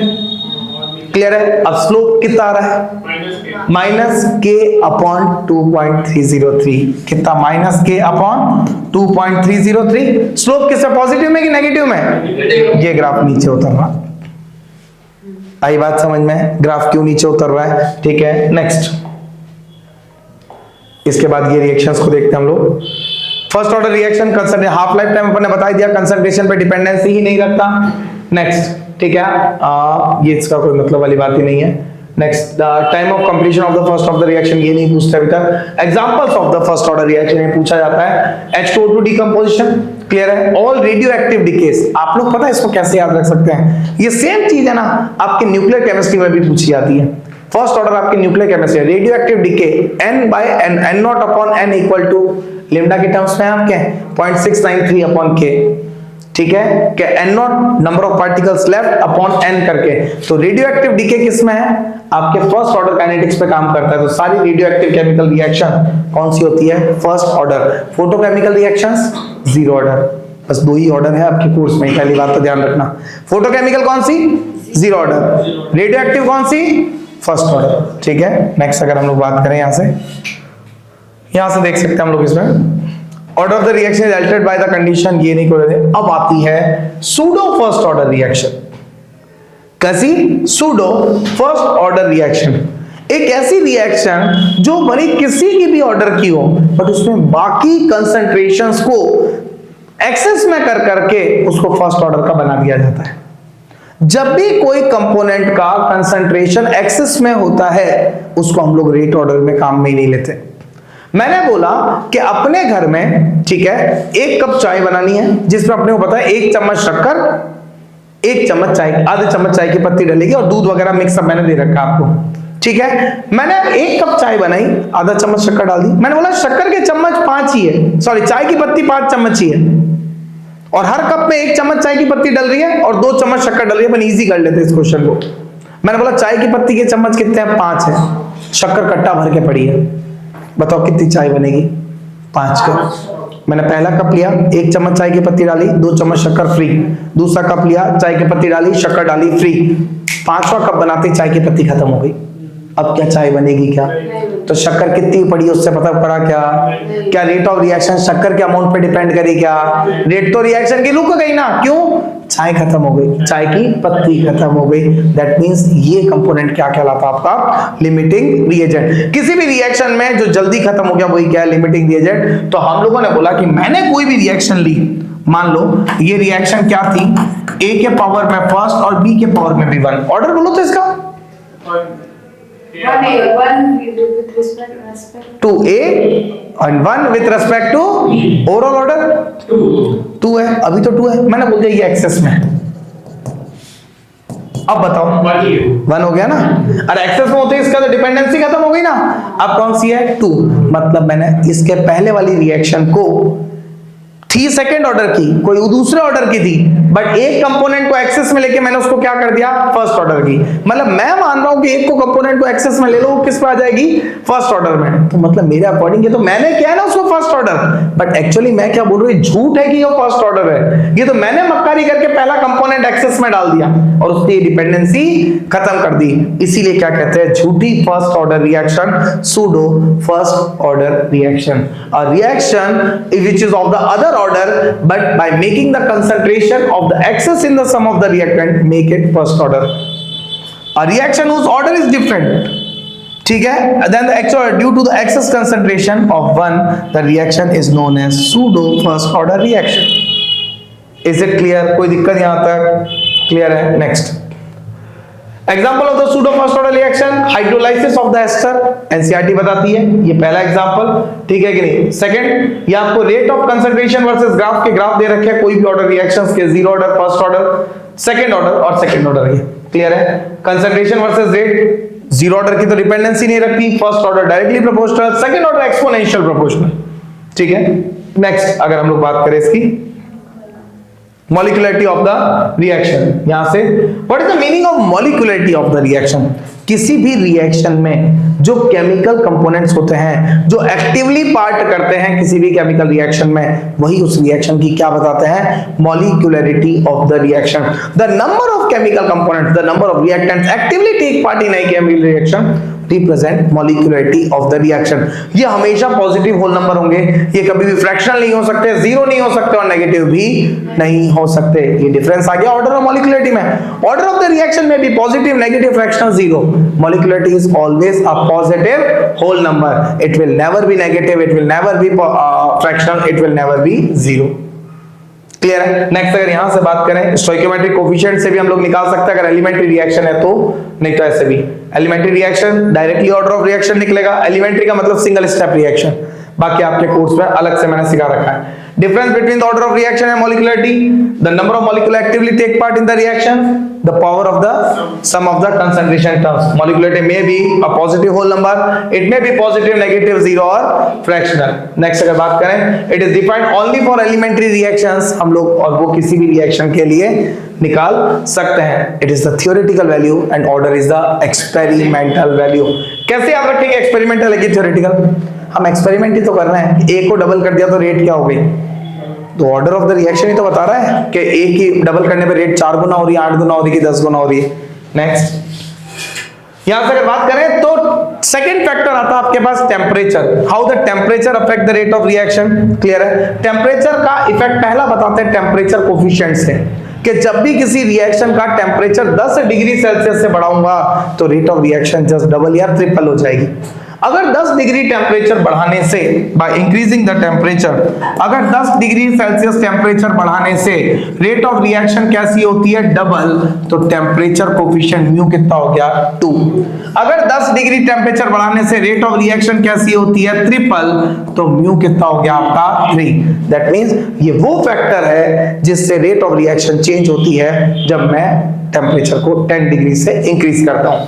क्लियर है? अब स्लोप कितना आ रहा है, माइनस के अपॉन 2.303, कितना, माइनस के अपॉन 2.303। स्लोप किससे, पॉजिटिव में कि नेगेटिव में? ये ग्राफ नीचे उतर रहा, आई बात समझ में? ग्राफ क्यों नीचे उतर रहा है, ठीक है। नेक्स्ट, इसके बाद ये रिएक्शंस को देखते हैं हम लोग। First order reaction concentration, half life time अपन ने बता दिया कंसंट्रेशन पे डिपेंडेंसी ही नहीं रखता। नेक्स्ट, ठीक है, ये इसका कोई मतलब वाली बात ही नहीं है। Next, time of completion of the first of the reaction, ये नहीं पूछता अभी तक। Examples of the first order reaction ये पूछा जाता है। H2O2 डिकम्पोजिशन, क्लियर है। ऑल रेडियो एक्टिव डिकेस, आप लोग पता है इसको कैसे याद रख सकते हैं? ये सेम चीज है ना, आपके न्यूक्लियर केमिस्ट्री में भी पूछी जाती है। फर्स्ट ऑर्डर आपके nuclear chemistry, radio active decay n/n, n0 upon n equal to lambda के टर्म्स में आपके 0.693 अपॉन k, ठीक है, कि n0 number of particles left upon n करके। तो रेडियो एक्टिव डीके किसमें है, आपके फर्स्ट ऑर्डर काइनेटिक्स पे काम करता है। तो सारी रेडियो एक्टिव केमिकल रिएक्शन कौन सी होती है, first order. Photochemical reactions zero order, बस दो ही ऑर्डर है आपके कोर्स में, पहली बात तो ध्यान रखना। फोटोकेमिकल कौन सी, जीरो ऑर्डर। रेडियो एक्टिव कौन सी, फर्स्ट ऑर्डर, ठीक है। नेक्स्ट अगर हम लोग बात करें यहां से देख सकते हैं हम लोग इसमें order of the reaction is Altered by the condition, ये नहीं कर रहे। अब आती है सूडो फर्स्ट ऑर्डर रिएक्शन। कैसी, सूडो फर्स्ट ऑर्डर रिएक्शन, एक ऐसी रिएक्शन जो भले किसी की भी ऑर्डर की हो बट उसमें बाकी कंसंट्रेशंस को एक्सेस में कर करके उसको फर्स्ट ऑर्डर का बना दिया जाता है। जब भी कोई कंपोनेंट का कंसंट्रेशन एक्सेस में होता है उसको हम लोग रेट ऑर्डर में काम में ही नहीं लेते। मैंने बोला कि अपने घर में, ठीक है, एक कप चाय बनानी है जिसमें अपने को पता है 1 चम्मच शक्कर, 1 चम्मच चाय, आधे चम्मच चाय की पत्ती डलेगी और दूध वगैरह मिक्स मैंने दे रखा आपको, ठीक है। मैंने 1 कप चाय बनाई, आधा चम्मच शक्कर डाल दी। मैंने बोला शक्कर के चम्मच 5 ही है, सॉरी चाय की पत्ती 5 चम्मच ही है, और हर कप में 1 चम्मच चाय की पत्ती डल रही है और 2 चम्मच शक्कर डल रही है। अपन इजी कर लेते इस क्वेश्चन को। मैंने बोला चाय की पत्ती के चम्मच कितने हैं, 5 है, शक्कर कट्टा भर के पड़ी है, बताओ कितनी चाय बनेगी, 5 कप। मैंने पहला कप लिया, 1 चम्मच चाय की पत्ती डाली, 2 चम्मच शक्कर फ्री। दूसरा कप लिया, चाय की पत्ती डाली, शक्कर डाली, फ्री। 5वां कप बनाते चाय की पत्ती खत्म हो गई। अब क्या चाय बनेगी क्या? तो शक्कर कितनी पड़ी उससे पता पड़ा क्या रेट ऑफ रिएक्शन शक्कर के अमाउंट पे डिपेंड करे क्या? रेट तो रिएक्शन की रुक गई ना, क्यों? चाय खत्म हो गई, चाय की पत्ती खत्म हो गई। दैट मींस ये कंपोनेंट क्या कहलाता है आपका, लिमिटिंग रिएजेंट। किसी भी रिएक्शन में जो जल्दी खत्म हो गया वही क्या है, लिमिटिंग रिएजेंट। तो हम लोगों ने बोला कि मैंने कोई भी रिएक्शन ली, मान लो ये रिएक्शन क्या थी, A के पावर में फर्स्ट और B के पावर में भी 1। ऑर्डर बोलो तो इसका
1 with respect
to A and 1 with respect to overall order 2 है। अभी तो 2 है, मैंने बोल दिया ये एक्सेस में है। अब बताओ 1 हो गया ना, अरे एक्सेस में होते ही इसका तो डिपेंडेंसी खत्म हो गई ना। अब कौन सी है, 2, मतलब मैंने इसके पहले वाली रिएक्शन को थी सेकंड ऑर्डर की, कोई दूसरे ऑर्डर की थी, बट एक कंपोनेंट को एक्सेस में लेके मैंने उसको क्या कर दिया, फर्स्ट ऑर्डर की। मतलब मैं मान रहा हूं कि एक को कंपोनेंट को एक्सेस में ले लो, किस पे आ जाएगी, फर्स्ट ऑर्डर में। तो मतलब मेरे अकॉर्डिंग ये तो मैंने किया है ना उसको फर्स्ट ऑर्डर, बट एक्चुअली मैं क्या बोल रहा हूं, झूठ है कि ये फर्स्ट ऑर्डर है। ये तो मैंने मक्कारी करके पहला कंपोनेंट एक्सेस में डाल दिया और उसकी डिपेंडेंसी खत्म कर दी। इसीलिए क्या कहते हैं, झूठी first order reaction, pseudo first order reaction. A reaction which is of the other order but by making the concentration of the excess in the sum of the reactant make it first order. A reaction whose order is different, ठीक है, then the actual due to the excess concentration of one, the reaction is known as pseudo first order reaction. Is it clear? कोई दिक्कत यहां तक clear है? Next example of the pseudo first order reaction, hydrolysis of the ester, NCERT बताती है, ये पहला example, ठीक है कि नहीं। सेकंड, ये आपको rate of concentration versus graph के ग्राफ दे रखे हैं, कोई भी ऑर्डर रिएक्शंस के, zero order, first order, second order और सेकंड ऑर्डर। ये क्लियर है, concentration versus rate, zero order की तो डिपेंडेंसी नहीं रखती, first order directly proportional, second order exponential proportional, ठीक है। नेक्स्ट अगर हम लोग बात करें इसकी, मॉलिक्युलरिटी ऑफ द रिएक्शन। यहां से what is the meaning of molecularity of the reaction? किसी भी रिएक्शन में जो केमिकल कंपोनेंट्स होते हैं, जो एक्टिवली पार्ट करते हैं किसी भी केमिकल रिएक्शन में, वही उस रिएक्शन की क्या बताते हैं? Molecularity of the reaction. The number of chemical components, the number of reactants actively take part in a chemical reaction represent molecularity of the reaction. ये हमेशा पॉजिटिव होल नंबर होंगे, ये कभी भी फ्रैक्शनल नहीं हो सकते, जीरो नहीं हो सकते और नेगेटिव भी नहीं हो सकते। ये डिफरेंस आ गया ऑर्डर ऑफ मॉलिक्युलरिटी में। ऑर्डर ऑफ द रिएक्शन में भी positive, negative, fractional, zero. Molecularity is always a positive whole number. It will never be negative, it will never be fractional, it will never be zero. Clear है? Next अगर यहां से बात करें, stoichiometric coefficient से भी हम लोग निकाल सकते हैं अगर एलिमेंट्री रिएक्शन है तो, नहीं तो ऐसे भी। Elementary reaction directly order of reaction निकलेगा। एलिमेंट्री का मतलब सिंगल स्टेप रिएक्शन, बाकी आपके कोर्स में अलग से मैंने सिखा रखा है। Difference between the order of reaction and molecularity, the number of molecule actively take part in the reaction, the power of the sum of the concentration terms. Molecularity may be a positive whole number, it may be positive, negative, zero और fractional. Next अगर बात करें, it is defined only for elementary reactions, हम लोग और वो किसी भी रिएक्शन के लिए निकाल सकते हैं। It is the theoretical value and order is the experimental value. कैसे याद रखेंगे एक्सपेरिमेंटल है कि थ्योरेटिकल? हम एक्सपेरिमेंट ही तो कर रहे हैं। ए को डबल कर दिया तो रेट क्या हो गई? तो ऑर्डर ऑफ द रिएक्शन ही तो बता रहा है कि ए की डबल करने पे रेट 4 गुना हो रही है, 8 गुना हो रही है, 10 गुना हो रही है। नेक्स्ट यहां से अगर बात करें तो सेकंड फैक्टर आता है आपके पास temperature. How the temperature affect the rate of reaction. Clear है? टेम्परेचर का इफेक्ट पहला बताते हैं टेम्परेचर कोफिशिएंट से, कि जब भी किसी रिएक्शन का टेम्परेचर 10 डिग्री सेल्सियस से बढ़ाऊंगा तो rate of reaction just double या ट्रिपल हो जाएगी। अगर 10 डिग्री टेम्परेचर बढ़ाने से, बाय इंक्रीजिंग द टेम्परेचर, अगर 10 डिग्री सेल्सियस टेम्परेचर बढ़ाने से रेट ऑफ रिएक्शन कैसी होती है? डबल, तो टेम्परेचर कोफिशिएंट म्यू कितना हो गया? 2। अगर 10 डिग्री टेम्परेचर बढ़ाने से रेट ऑफ रिएक्शन कैसी होती है? ट्रिपल, तो म्यू कितना हो गया आपका? 3। दैट मींस ये वो फैक्टर है जिससे रेट ऑफ रिएक्शन चेंज होती है जब मैं टेम्परेचर को 10 डिग्री से इंक्रीज करता हूं।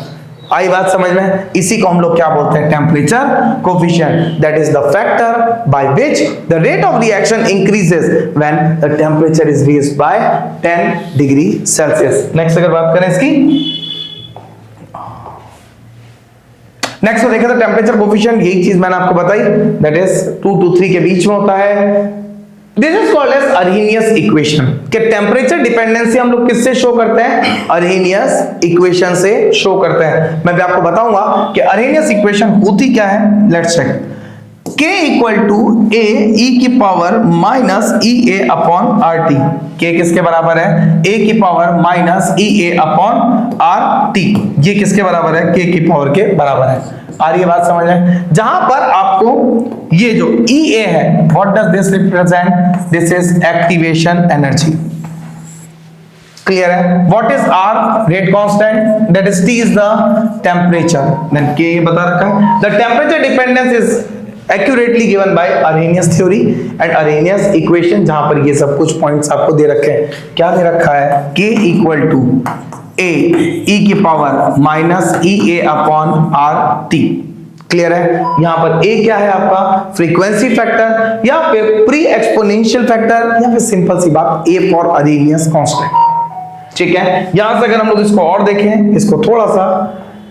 आई बात समझ में? इसी को हम लोग क्या बोलते हैं? Temperature coefficient. That is the factor by which the rate of reaction increases when the temperature is raised bye 10 degree Celsius. Next अगर बात करें इसकी, नेक्स्ट को देखें तो टेम्परेचर कोफिशिएंट, यही चीज मैंने आपको बताई, दैट इज 2 to 3 के बीच में होता है। This is called as Arrhenius equation. कि टेम्परेचर डिपेंडेंसी हम लोग किससे शो करते हैं? अर्हेनियस इक्वेशन से शो करते हैं। मैं भी आपको बताऊंगा कि अर्हेनियस इक्वेशन होती क्या है। Let's check. K equal to A e की power minus E A upon R T. K किसके बराबर है? A की power minus E A upon R T. ये किसके बराबर है? K की पावर के बराबर है। आ रही है बात समझ में? जहां पर आपको ये जो EA है, what does this represent? This is activation energy. Clear है? What is R? Rate constant, that is T is the temperature, then K बता रखा है। The temperature dependence is accurately given by Arrhenius theory and Arrhenius equation, जहां पर ये सब कुछ points आपको दे रखे हैं। क्या दे रखा है? K equal to A e की power minus E A upon R T. Clear है? यहां पर ए क्या है आपका? फ्रीक्वेंसी फैक्टर, या फिर प्री एक्सपोनेंशियल फैक्टर, या फिर सिंपल सी बात ए फॉर अर्हेनियस कांस्टेंट। ठीक है? यहां से अगर हम लोग इसको और देखें, इसको थोड़ा सा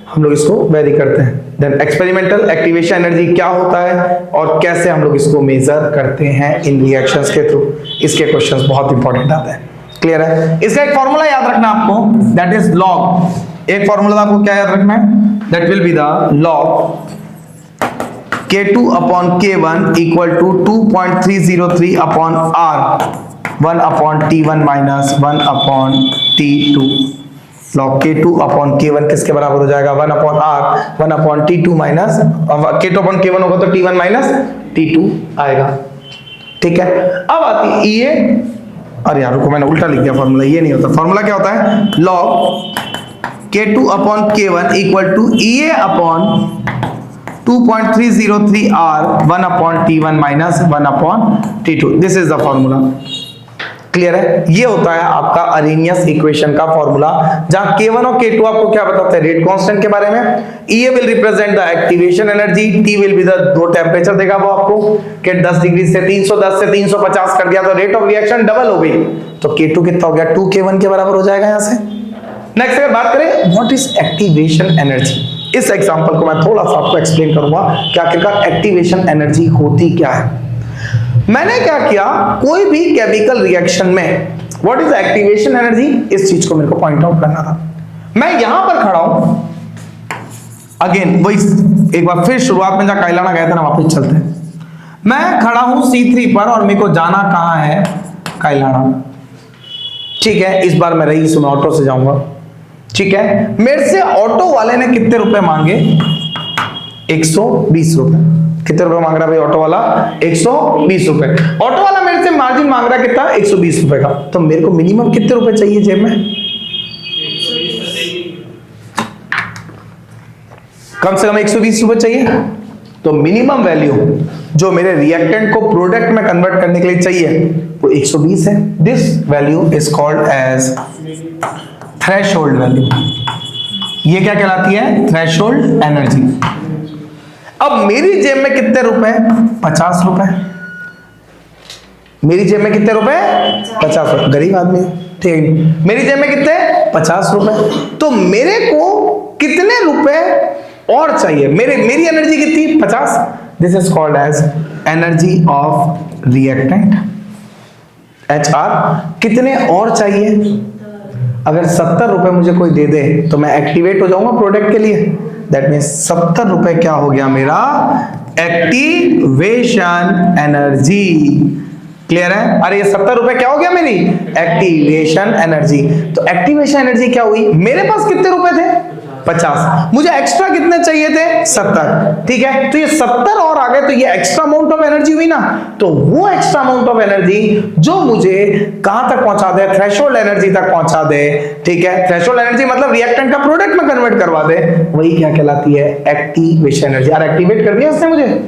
हम लोग इसको वेरी करते हैं। देन एक्सपेरिमेंटल एक्टिवेशन एनर्जी क्या होता है और कैसे हम लोग इसको मेजर करते हैं इन रिएक्शंस के थ्रू, इसके क्वेश्चंस बहुत इंपॉर्टेंट आते हैं। क्लियर है? इसका एक फॉर्मूला याद रखना आपको, दैट इज लॉग। एक फॉर्मूला आपको क्या याद रखना है? That will be the log K2 upon K1 equal to 2.303 upon R 1 upon T1 minus 1 upon T2। Log K2 upon K1 किसके बराबर हो जाएगा? 1 upon R 1 upon T2 minus K2 upon K1 होगा तो T1 माइनस T2 आएगा। ठीक है? अब आती है EA। अरे यार रुको, मैंने उल्टा लिख दिया फॉर्मूला, ये नहीं होता। फॉर्मूला क्या होता है? Log K2 upon K1 equal to EA upon 2.303 R 1 upon T1 minus 1 upon T2. This is the formula. Clear है? ये होता है आपका अरेनियस इक्वेशन का फॉर्मूला, जहां K1 और K2 आपको क्या बताते हैं? रेट कांस्टेंट के बारे में। E will represent the activation energy, T will be the दो टेम्परेचर देगा वो आपको कि 10 डिग्री से 310 से 350 कर दिया तो रेट ऑफ रिएक्शन डबल हो गई, तो K2 कितना हो गया? 2K1 के बराबर हो जाएगा यहां से। नेक्स्ट अगर बात करें व्हाट इज एक्टिवेशन एनर्जी, इस एग्जांपल को मैं थोड़ा सा आपको एक्सप्लेन करूंगा कि आखिरकार एक्टिवेशन एनर्जी होती क्या है। मैंने क्या किया, कोई भी केमिकल रिएक्शन में व्हाट इज एक्टिवेशन एनर्जी, इस चीज को मेरे को पॉइंट आउट करना था। मैं यहां पर खड़ा हूं, अगेन वही एक बार फिर शुरुआत में जहां काइलाना गए थे ना वापस चलते हैं। मैं खड़ा हूं C3 पर और मेरे को जाना कहां है? काइलाना। ठीक है, इस बार मैं रईस में ऑटो से जाऊंगा। ठीक है, मेरे से ऑटो वाले ने कितने रुपए मांगे? 120 रुपए। कितने रुपए मांग रहा है भाई ऑटो वाला? 120 रुपए। ऑटो वाला मेरे से मार्जिन मांग रहा है कितना? 120 रुपए का। तो मेरे को मिनिमम कितने रुपए चाहिए जेब में? कम से कम 120 रुपए चाहिए। तो मिनिमम वैल्यू जो मेरे रिएक्टेंट को प्रोडक्ट में कन्वर्ट करने के लिए चाहिए वो 120 है। This value is called as threshold value. ये क्या कहलाती है? Threshold energy. अब मेरी जेब में कितने रुपए? 50 रुपए। मेरी जेब में कितने रुपए? 50 रुपए। गरीब आदमी, ठीक है। मेरी जेब में कितने? 50 रुपए। तो मेरे को कितने रुपए और चाहिए? मेरी एनर्जी कितनी? 50। This is called as energy of reactant, HR। कितने और चाहिए? अगर 70 रुपए मुझे कोई दे दे तो मैं एक्टिवेट हो जाऊंगा प्रोडक्ट के लिए। दैट मीन्स 70 रुपए क्या हो गया मेरा? Activation energy. क्लियर है? अरे ये 70 रुपए क्या हो गया मेरी? Activation energy. तो एक्टिवेशन एनर्जी क्या हुई? मेरे पास कितने रुपए थे? 50। मुझे एक्स्ट्रा कितने चाहिए थे? 70। ठीक है, तो ये 70 और आ गए तो ये एक्स्ट्रा अमाउंट ऑफ एनर्जी हुई ना। तो वो एक्स्ट्रा अमाउंट ऑफ एनर्जी जो मुझे कहां तक पहुंचा दे? थ्रेशोल्ड एनर्जी तक पहुंचा दे। ठीक है, थ्रेशोल्ड एनर्जी मतलब रिएक्टेंट का प्रोडक्ट में कन्वर्ट करवा दे, वही क्या कहलाती है? Activation energy. और एक्टिवेट कर दिया उसने मुझे।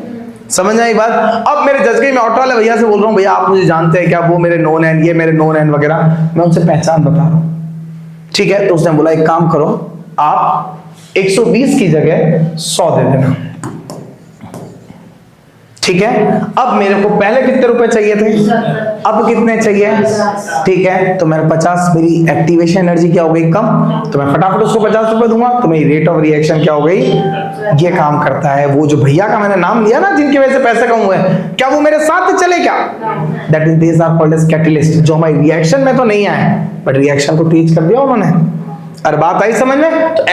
समझ आई बात? अब मेरे जज गई, मैं ऑटो वाले भैया से बोल रहा हूं, भैया आप मुझे जानते हैं क्या? वो मेरे नोन है, ये मेरे नोन है वगैरह। मैं उनसे पहचान बता रहा हूं। ठीक है, तो उसने बोला एक काम करो, आप 120 की जगह 100 दे देना। ठीक है, अब मेरे को पहले कितने रुपए चाहिए थे? अब कितने चाहिए? ठीक है, तो मेरे 50, मेरी एक्टिवेशन एनर्जी क्या हो गई? कम। तो मैं फटाफट उसको 50 रुपए दूंगा, तो मेरी रेट ऑफ रिएक्शन क्या हो गई? ये काम करता है। वो जो भैया का मैंने नाम लिया ना जिनकी वजह से पैसे कम हुए, क्या वो मेरे साथ चले क्या? That is this are called as catalyst, जो हमारी रिएक्शन में तो नहीं आए बट रिएक्शन को तेज कर दिया उन्होंने। और बात आई समझ में? तो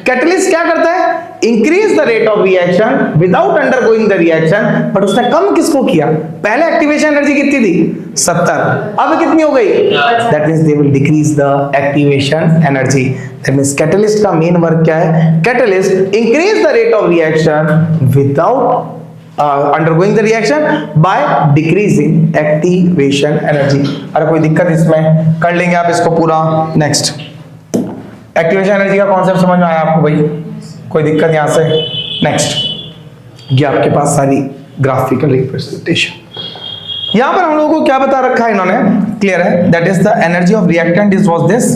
कैटलिस्ट क्या करता है? Increase the rate of reaction without undergoing the reaction. But उसने कम किसको किया? पहले एक्टिवेशन एनर्जी कितनी थी? 70। अब कितनी हो गई? That means they will decrease the activation energy. That means catalyst का मेन वर्क क्या है? Catalyst increase the rate of reaction without undergoing the reaction by decreasing activation energy. अरे कोई दिक्कत इसमें? कर लेंगे आप इसको पूरा। नेक्स्ट, एक्टिवेशन एनर्जी का कॉन्सेप्ट समझ में आया आपको भाई? कोई दिक्कत यहां से? नेक्स्ट, ये आपके पास सारी ग्राफिकल रिप्रेजेंटेशन। यहां पर हम लोगों को क्या बता रखा है इन्होंने? क्लियर है? That is the energy of reactant is was this.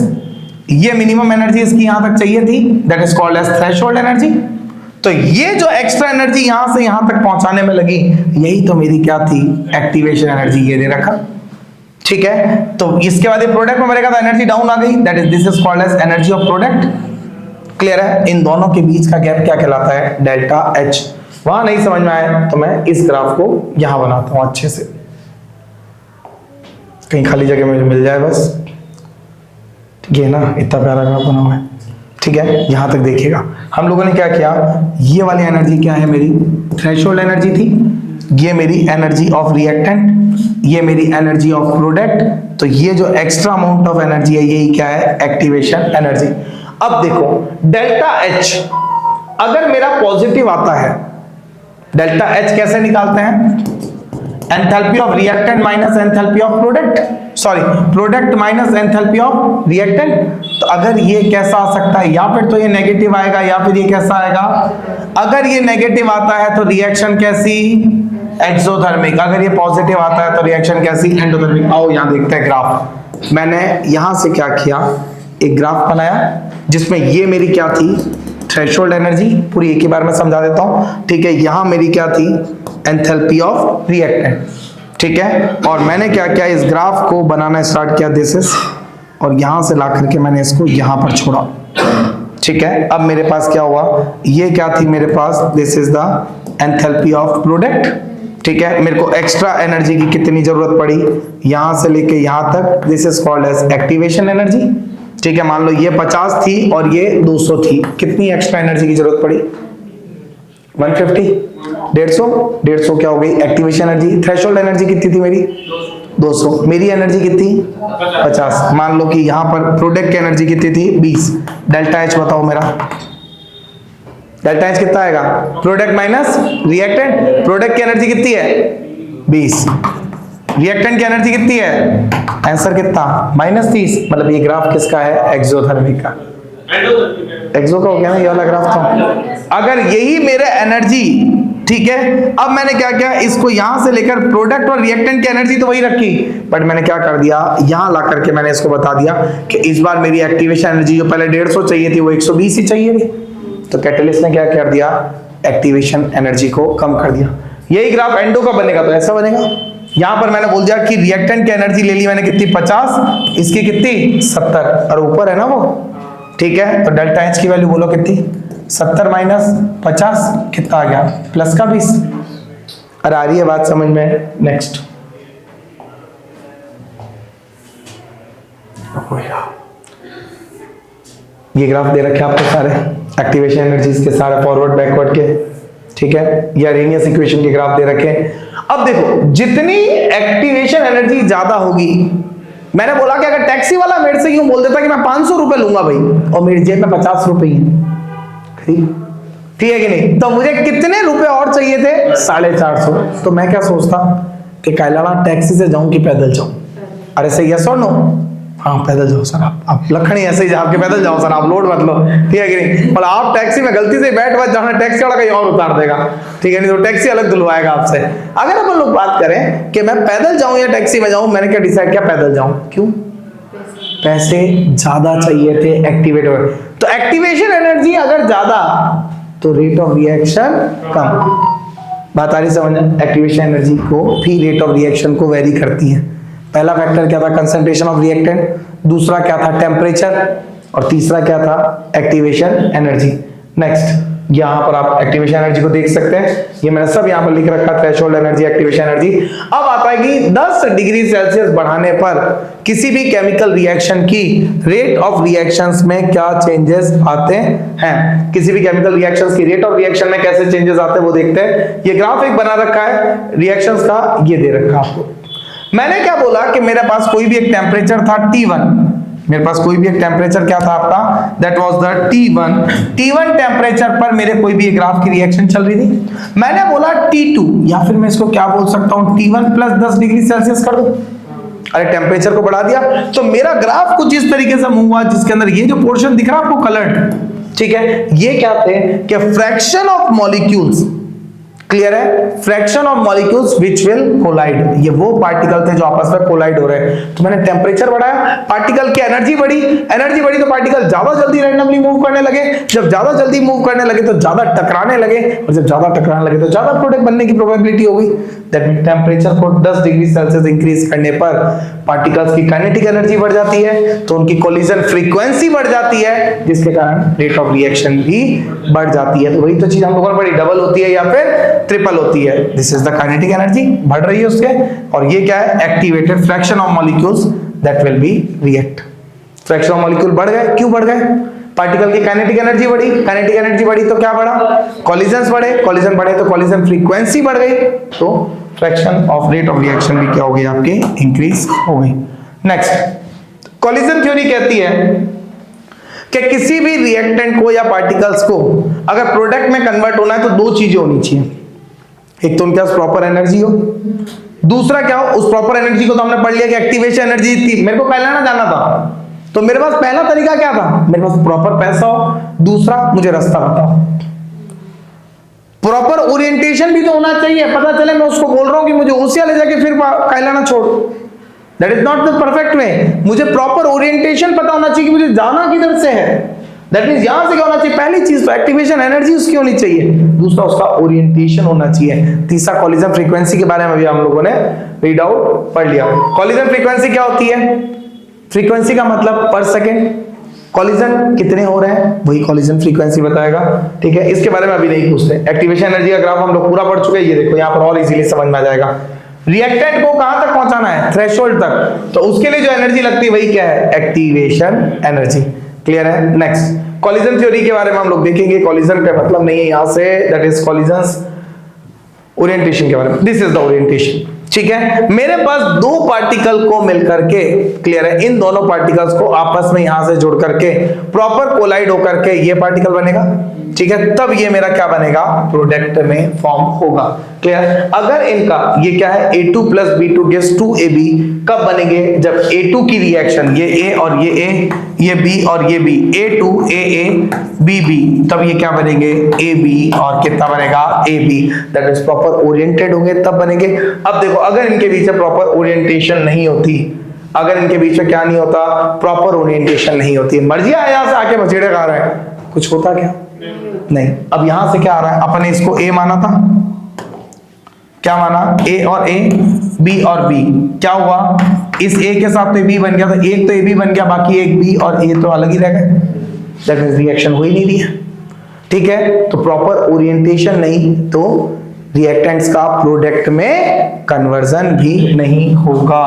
ये मिनिमम एनर्जी इसकी यहां तक चाहिए थी, that is called as threshold energy. तो ये जो एक्स्ट्रा एनर्जी यहां से यहां तक पहुंचाने में लगी, यही तो मेरी क्या थी? Activation energy. ये दे रखा। ठीक है, तो इसके बाद ये प्रोडक्ट में मरेगा तो एनर्जी डाउन आ गई। That is this is called as energy of product. Clear है? इन दोनों के बीच का गैप क्या कहलाता है? Delta H। वहां नहीं समझ में आया तो मैं इस ग्राफ को यहां बनाता हूं अच्छे से, कहीं खाली जगह मुझे मिल जाए बस। ये ना इतना प्यारा ग्राफ बना हुआ है। ठीक है, यहां तक देखिएगा। हम लोगों ने क्या किया? ये वाली एनर्जी क्या है? मेरी थ्रेशोल्ड एनर्जी थी। ये मेरी एनर्जी ऑफ रिएक्टेंट, ये मेरी एनर्जी ऑफ प्रोडक्ट। तो ये जो एक्स्ट्रा अमाउंट ऑफ एनर्जी है यही क्या है? Activation energy. अब देखो डेल्टा H अगर मेरा पॉजिटिव आता है, डेल्टा H कैसे निकालते हैं? Enthalpy of reactant minus enthalpy of product, sorry product minus enthalpy of reactant. तो अगर ये कैसा आ सकता है? या फिर तो ये नेगेटिव आएगा या फिर ये कैसा आएगा? अगर ये नेगेटिव आता है तो रिएक्शन कैसी? एक्सोथर्मिक। अगर ये पॉजिटिव आता है तो रिएक्शन कैसी, एंडोथर्मिक। आओ यहां देखते हैं ग्राफ। मैंने यहां से क्या किया, एक ग्राफ बनाया जिसमें ये मेरी क्या थी, थ्रेशोल्ड एनर्जी, पूरी एक ही बार में समझा देता हूं, ठीक है। यहां मेरी क्या थी, एंथैल्पी ऑफ रिएक्टेंट, ठीक है। और मैंने क्या किया, इस ग्राफ को बनाना स्टार्ट किया, दिस इज, और यहां से ला करके मैंने इसको यहां पर छोड़ा, ठीक है। अब मेरे पास क्या हुआ, ये क्या थी मेरे पास, this is the enthalpy of product, ठीक है। मेरे को एक्स्ट्रा एनर्जी की कितनी जरूरत पड़ी, यहां से लेके यहां तक, this is called as activation energy, ठीक है। मान लो ये 50 थी और ये 200 थी, कितनी एक्स्ट्रा एनर्जी की जरूरत पड़ी, 150, 150 क्या हो गई एक्टिवेशन एनर्जी। थ्रेशोल्ड एनर्जी कितनी थी मेरी, 200, मेरी एनर्जी कितनी 50। मान लो कि यहां पर प्रोडक्ट की एनर्जी कितनी थी 20। डेल्टा एच बताओ मेरा, डेल्टा एच कितना आएगा, प्रोडक्ट माइनस रिएक्टेंट। प्रोडक्ट की एनर्जी कितनी है 20, रिएक्टेंट की एनर्जी कितनी है, आंसर कितना -30। मतलब ये ग्राफ किसका है, एक्सोथर्मिक का। एक्सो का हो गया ना ये वाला ग्राफ तो। अगर यही मेरे एनर्जी, ठीक है, अब मैंने क्या किया, इसको यहां से लेकर प्रोडक्ट और रिएक्टेंट की एनर्जी तो वही रखी, बट मैंने क्या कर दिया, यहां ला करके मैंने इसको बता दिया कि इस बार मेरी एक्टिवेशन एनर्जी जो पहले 150 चाहिए थी वो 120 ही चाहिए थी। तो कैटलिस्ट ने क्या कर दिया, एक्टिवेशन एनर्जी को कम कर दिया। यही ग्राफ एंडो का बनेगा तो ऐसा बनेगा। यहां पर मैंने बोल दिया कि रिएक्टेंट की एनर्जी ले ली मैंने कितनी 50, इसकी कितनी 70, और ऊपर है ना वो, ठीक है। तो डेल्टा एच की वैल्यू बोलो कितनी, 70 माइनस 50 कितना आ गया, प्लस का 20। अरे आ रही है बात समझ में। नेक्स्ट, ये ग्राफ दे रखे आपको सारे एक्टिवेशन एनर्जीज के, सारे फॉरवर्ड बैकवर्ड के, ठीक है। ये अरेनियस इक्वेशन के ग्राफ दे रखे हैं। अब देखो जितनी एक्टिवेशन एनर्जी ज्यादा होगी, मैंने बोला कि अगर टैक्सी वाला मेरे से यूं बोल देता कि मैं 500 रुपए लूंगा भाई, और मेरी जेब में 50 रुपए ही, ठीक है कि नहीं, तो मुझे कितने रुपए और चाहिए थे, 450। तो मैं क्या सोचता कि कैलाना टैक्सी से जाऊं कि पैदल जाऊं। अरे सही यस और नो, हाँ पैदल जाओ सर, आप लखनी ऐसे ही जाके पैदल जाओ सर, आप लोड मत लो, ठीक है कि नहीं। और आप टैक्सी में गलती से बैठ मत जाना, टैक्सी वाला कहीं और उतार देगा, ठीक है, नहीं तो टैक्सी अलग धुलवाएगा आपसे। अगर अपन लोग बात करें कि मैं पैदल जाऊं या टैक्सी में जाऊं, मैंने क्या डिसाइड किया, पैदल जाऊं। क्यों, पैसे ज्यादा चाहिए थे एक्टिवेटर। तो एक्टिवेशन एनर्जी अगर ज्यादा तो रेट ऑफ रिएक्शन कम। बात आ रही समझ, एक्टिवेशन एनर्जी को भी रेट ऑफ रिएक्शन को वेरी करती है। पहला फैक्टर क्या था, कंसंट्रेशन ऑफ रिएक्टेंट, दूसरा क्या था टेम्परेचर, और तीसरा क्या था एक्टिवेशन एनर्जी। नेक्स्ट, यहां पर आप एक्टिवेशन एनर्जी को देख सकते हैं, ये मैंने सब यहां पर लिख रखा, थ्रेशोल्ड एनर्जी, एक्टिवेशन एनर्जी। अब आता है कि 10 डिग्री सेल्सियस बढ़ाने पर किसी भी केमिकल रिएक्शन की रेट ऑफ रिएक्शंस में क्या चेंजेस आते हैं। किसी भी केमिकल रिएक्शंस की रेट ऑफ रिएक्शन में कैसे चेंजेस आते हैं वो देखते हैं। ये ग्राफ एक बना रखा है रिएक्शंस का, ये दे रखा आपको। मैंने क्या बोला कि मेरे पास कोई भी एक टेम्परेचर था T1, मेरे पास कोई भी एक टेम्परेचर क्या था आपका, that was the T1 temperature पर मेरे कोई भी एक ग्राफ की रिएक्शन चल रही थी। मैंने बोला T2, या फिर मैं इसको क्या बोल सकता हूं, T1 प्लस 10 डिग्री सेल्सियस कर दूं। अरे टेम्परेचर को बढ़ा दिया, तो मेरा ग्राफ कुछ इस तरीके से मूव हुआ, जिसके अंदर ये जो पोर्शन दिख रहा है आपको कलर्ड, ठीक है, ये क्या थे कि फ्रैक्शन ऑफ मॉलिक्यूल्स, क्लियर है, fraction of molecules which will collide, ये वो पार्टिकल थे जो आपस में कोलाइड हो रहे हैं। तो मैंने टेम्परेचर बढ़ाया, पार्टिकल की एनर्जी बढ़ी तो पार्टिकल ज्यादा जल्दी रैंडमली मूव करने लगे। जब ज्यादा जल्दी मूव करने लगे तो ज्यादा टकराने लगे, और जब ज्यादा टकराने लगे तो ज्यादा प्रोडक्ट बनने की प्रोबेबिलिटी हो गई। दैट मींस टेम्परेचर को 10 डिग्री सेल्सियस इंक्रीज करने पर पार्टिकल्स की काइनेटिक एनर्जी बढ़ जाती है, तो उनकी कोलिजन फ्रीक्वेंसी बढ़ जाती है, जिसके कारण रेट ऑफ रिएक्शन भी बढ़ जाती है। तो वही तो चीज हम लोगों ने पढ़ी, डबल होती है या फिर ट्रिपल होती है। This is the kinetic energy, बढ़ रही है उसके, और ये क्या है, activated fraction of molecules that will B react. Fraction of molecule बढ़ गए, क्यों बढ़ गए, पार्टिकल की काइनेटिक एनर्जी बढ़ी, काइनेटिक एनर्जी बढ़ी तो क्या बढ़ा, कॉलिजन्स बढ़े, कॉलिजन बढ़े तो कॉलिजन फ्रीक्वेंसी बढ़ गई, तो fraction of rate of reaction भी क्या हो गई आपके, इंक्रीज हो गई। नेक्स्ट, कॉलिजन थ्योरी कहती है कि किसी भी रिएक्टेंट को या पार्टिकल्स को अगर प्रोडक्ट में कन्वर्ट होना है तो दो चीजें होनी चाहिए, एक तो उनके पास प्रॉपर एनर्जी हो, दूसरा क्या हो, उस प्रॉपर एनर्जी को तो हमने पढ़ लिया कि एक्टिवेशन एनर्जी थी, मेरे को पहला ना जाना था, तो मेरे पास पहला तरीका क्या था, मेरे पास प्रॉपर पैसा हो, दूसरा मुझे रास्ता बताओ। प्रॉपर ओरिएंटेशन भी तो होना चाहिए, पता चले मैं उसको बोल रहा हूं कि मुझे ओसिया ले जाके फिर कहलाना छोड़, that is not the perfect way. मुझे प्रॉपर ओरिएंटेशन पता होना चाहिए कि मुझे जाना किधर से है, दैट मींस यहां से क्या होना चाहिए, पहली चीज तो एक्टिवेशन एनर्जी उसकी होनी चाहिए, दूसरा उसका ओरिएंटेशन होना चाहिए, तीसरा कॉलिजन फ्रीक्वेंसी के बारे में भी हम लोगों ने रीड आउट पढ़ लिया। कॉलिजन फ्रीक्वेंसी क्या होती है, फ्रीक्वेंसी का मतलब पर सेकेंड, कॉलिजन कितने हो रहे हैं वही कॉलिजन फ्रीक्वेंसी बताएगा, ठीक है। इसके बारे में अभी नहीं पूछते, एक्टिवेशन एनर्जी का ग्राफ हम लोग पूरा पढ़ चुके हैं, ये देखो यहाँ पर और इजीली समझ में आ जाएगा। रिएक्टेंट को कहां तक पहुंचाना है, थ्रेशोल्ड तक, तो उसके लिए जो एनर्जी लगती है वही क्या है, एक्टिवेशन एनर्जी। क्लियर है। नेक्स्ट कॉलिजन थ्योरी के बारे में हम लोग देखेंगे, कॉलिजन का मतलब नहीं है यहां से, दैट इज कॉलिजन ओरिएंटेशन के बारे में, दिस इज द ओरिएंटेशन, ठीक है। मेरे पास दो पार्टिकल को मिलकर के, क्लियर है, इन दोनों पार्टिकल्स को आपस में यहां से जोड़ करके प्रॉपर कोलाइड होकर के ये पार्टिकल बनेगा, ठीक है, तब ये मेरा क्या बनेगा, प्रोडक्ट में फॉर्म होगा। क्लियर। अगर इनका ये क्या है A2 plus B2 gives 2AB, कब बनेंगे, जब A2 की रिएक्शन, ये A और ये A, ये B और ये B, A2 AA BB, तब ये क्या बनेंगे, AB, और कितना बनेगा, AB, that is proper oriented होंगे तब बनेंगे। अब देखो अगर इनके बीच में प्रॉपर ओरिएंटेशन नहीं होती, अगर इनके बीच में क्या नहीं होता, प्रॉपर ओरिएंटेशन नहीं होती, मर्जी आया यहां से आके मचेड़े खा रहे हैं, कुछ होता क्या नहीं। अब यहां से क्या आ रहा है, अपन ने इसको A माना था, क्या माना, A और A, B और B, क्या हुआ, इस A के साथ तो B बन गया, तो एक तो AB बन गया, बाकी एक B और A तो अलग ही रह गए, दैट मींस रिएक्शन हो ही नहीं रही है, ठीक है। तो प्रॉपर ओरिएंटेशन नहीं तो रिएक्टेंट्स का प्रोडक्ट में कन्वर्जन भी नहीं होगा,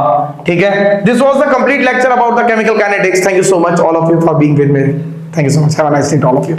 ठीक है। This was the complete lecture about the chemical kinetics. Thank you so much all of you for being with me, thank you so much, have a nice day to all of you.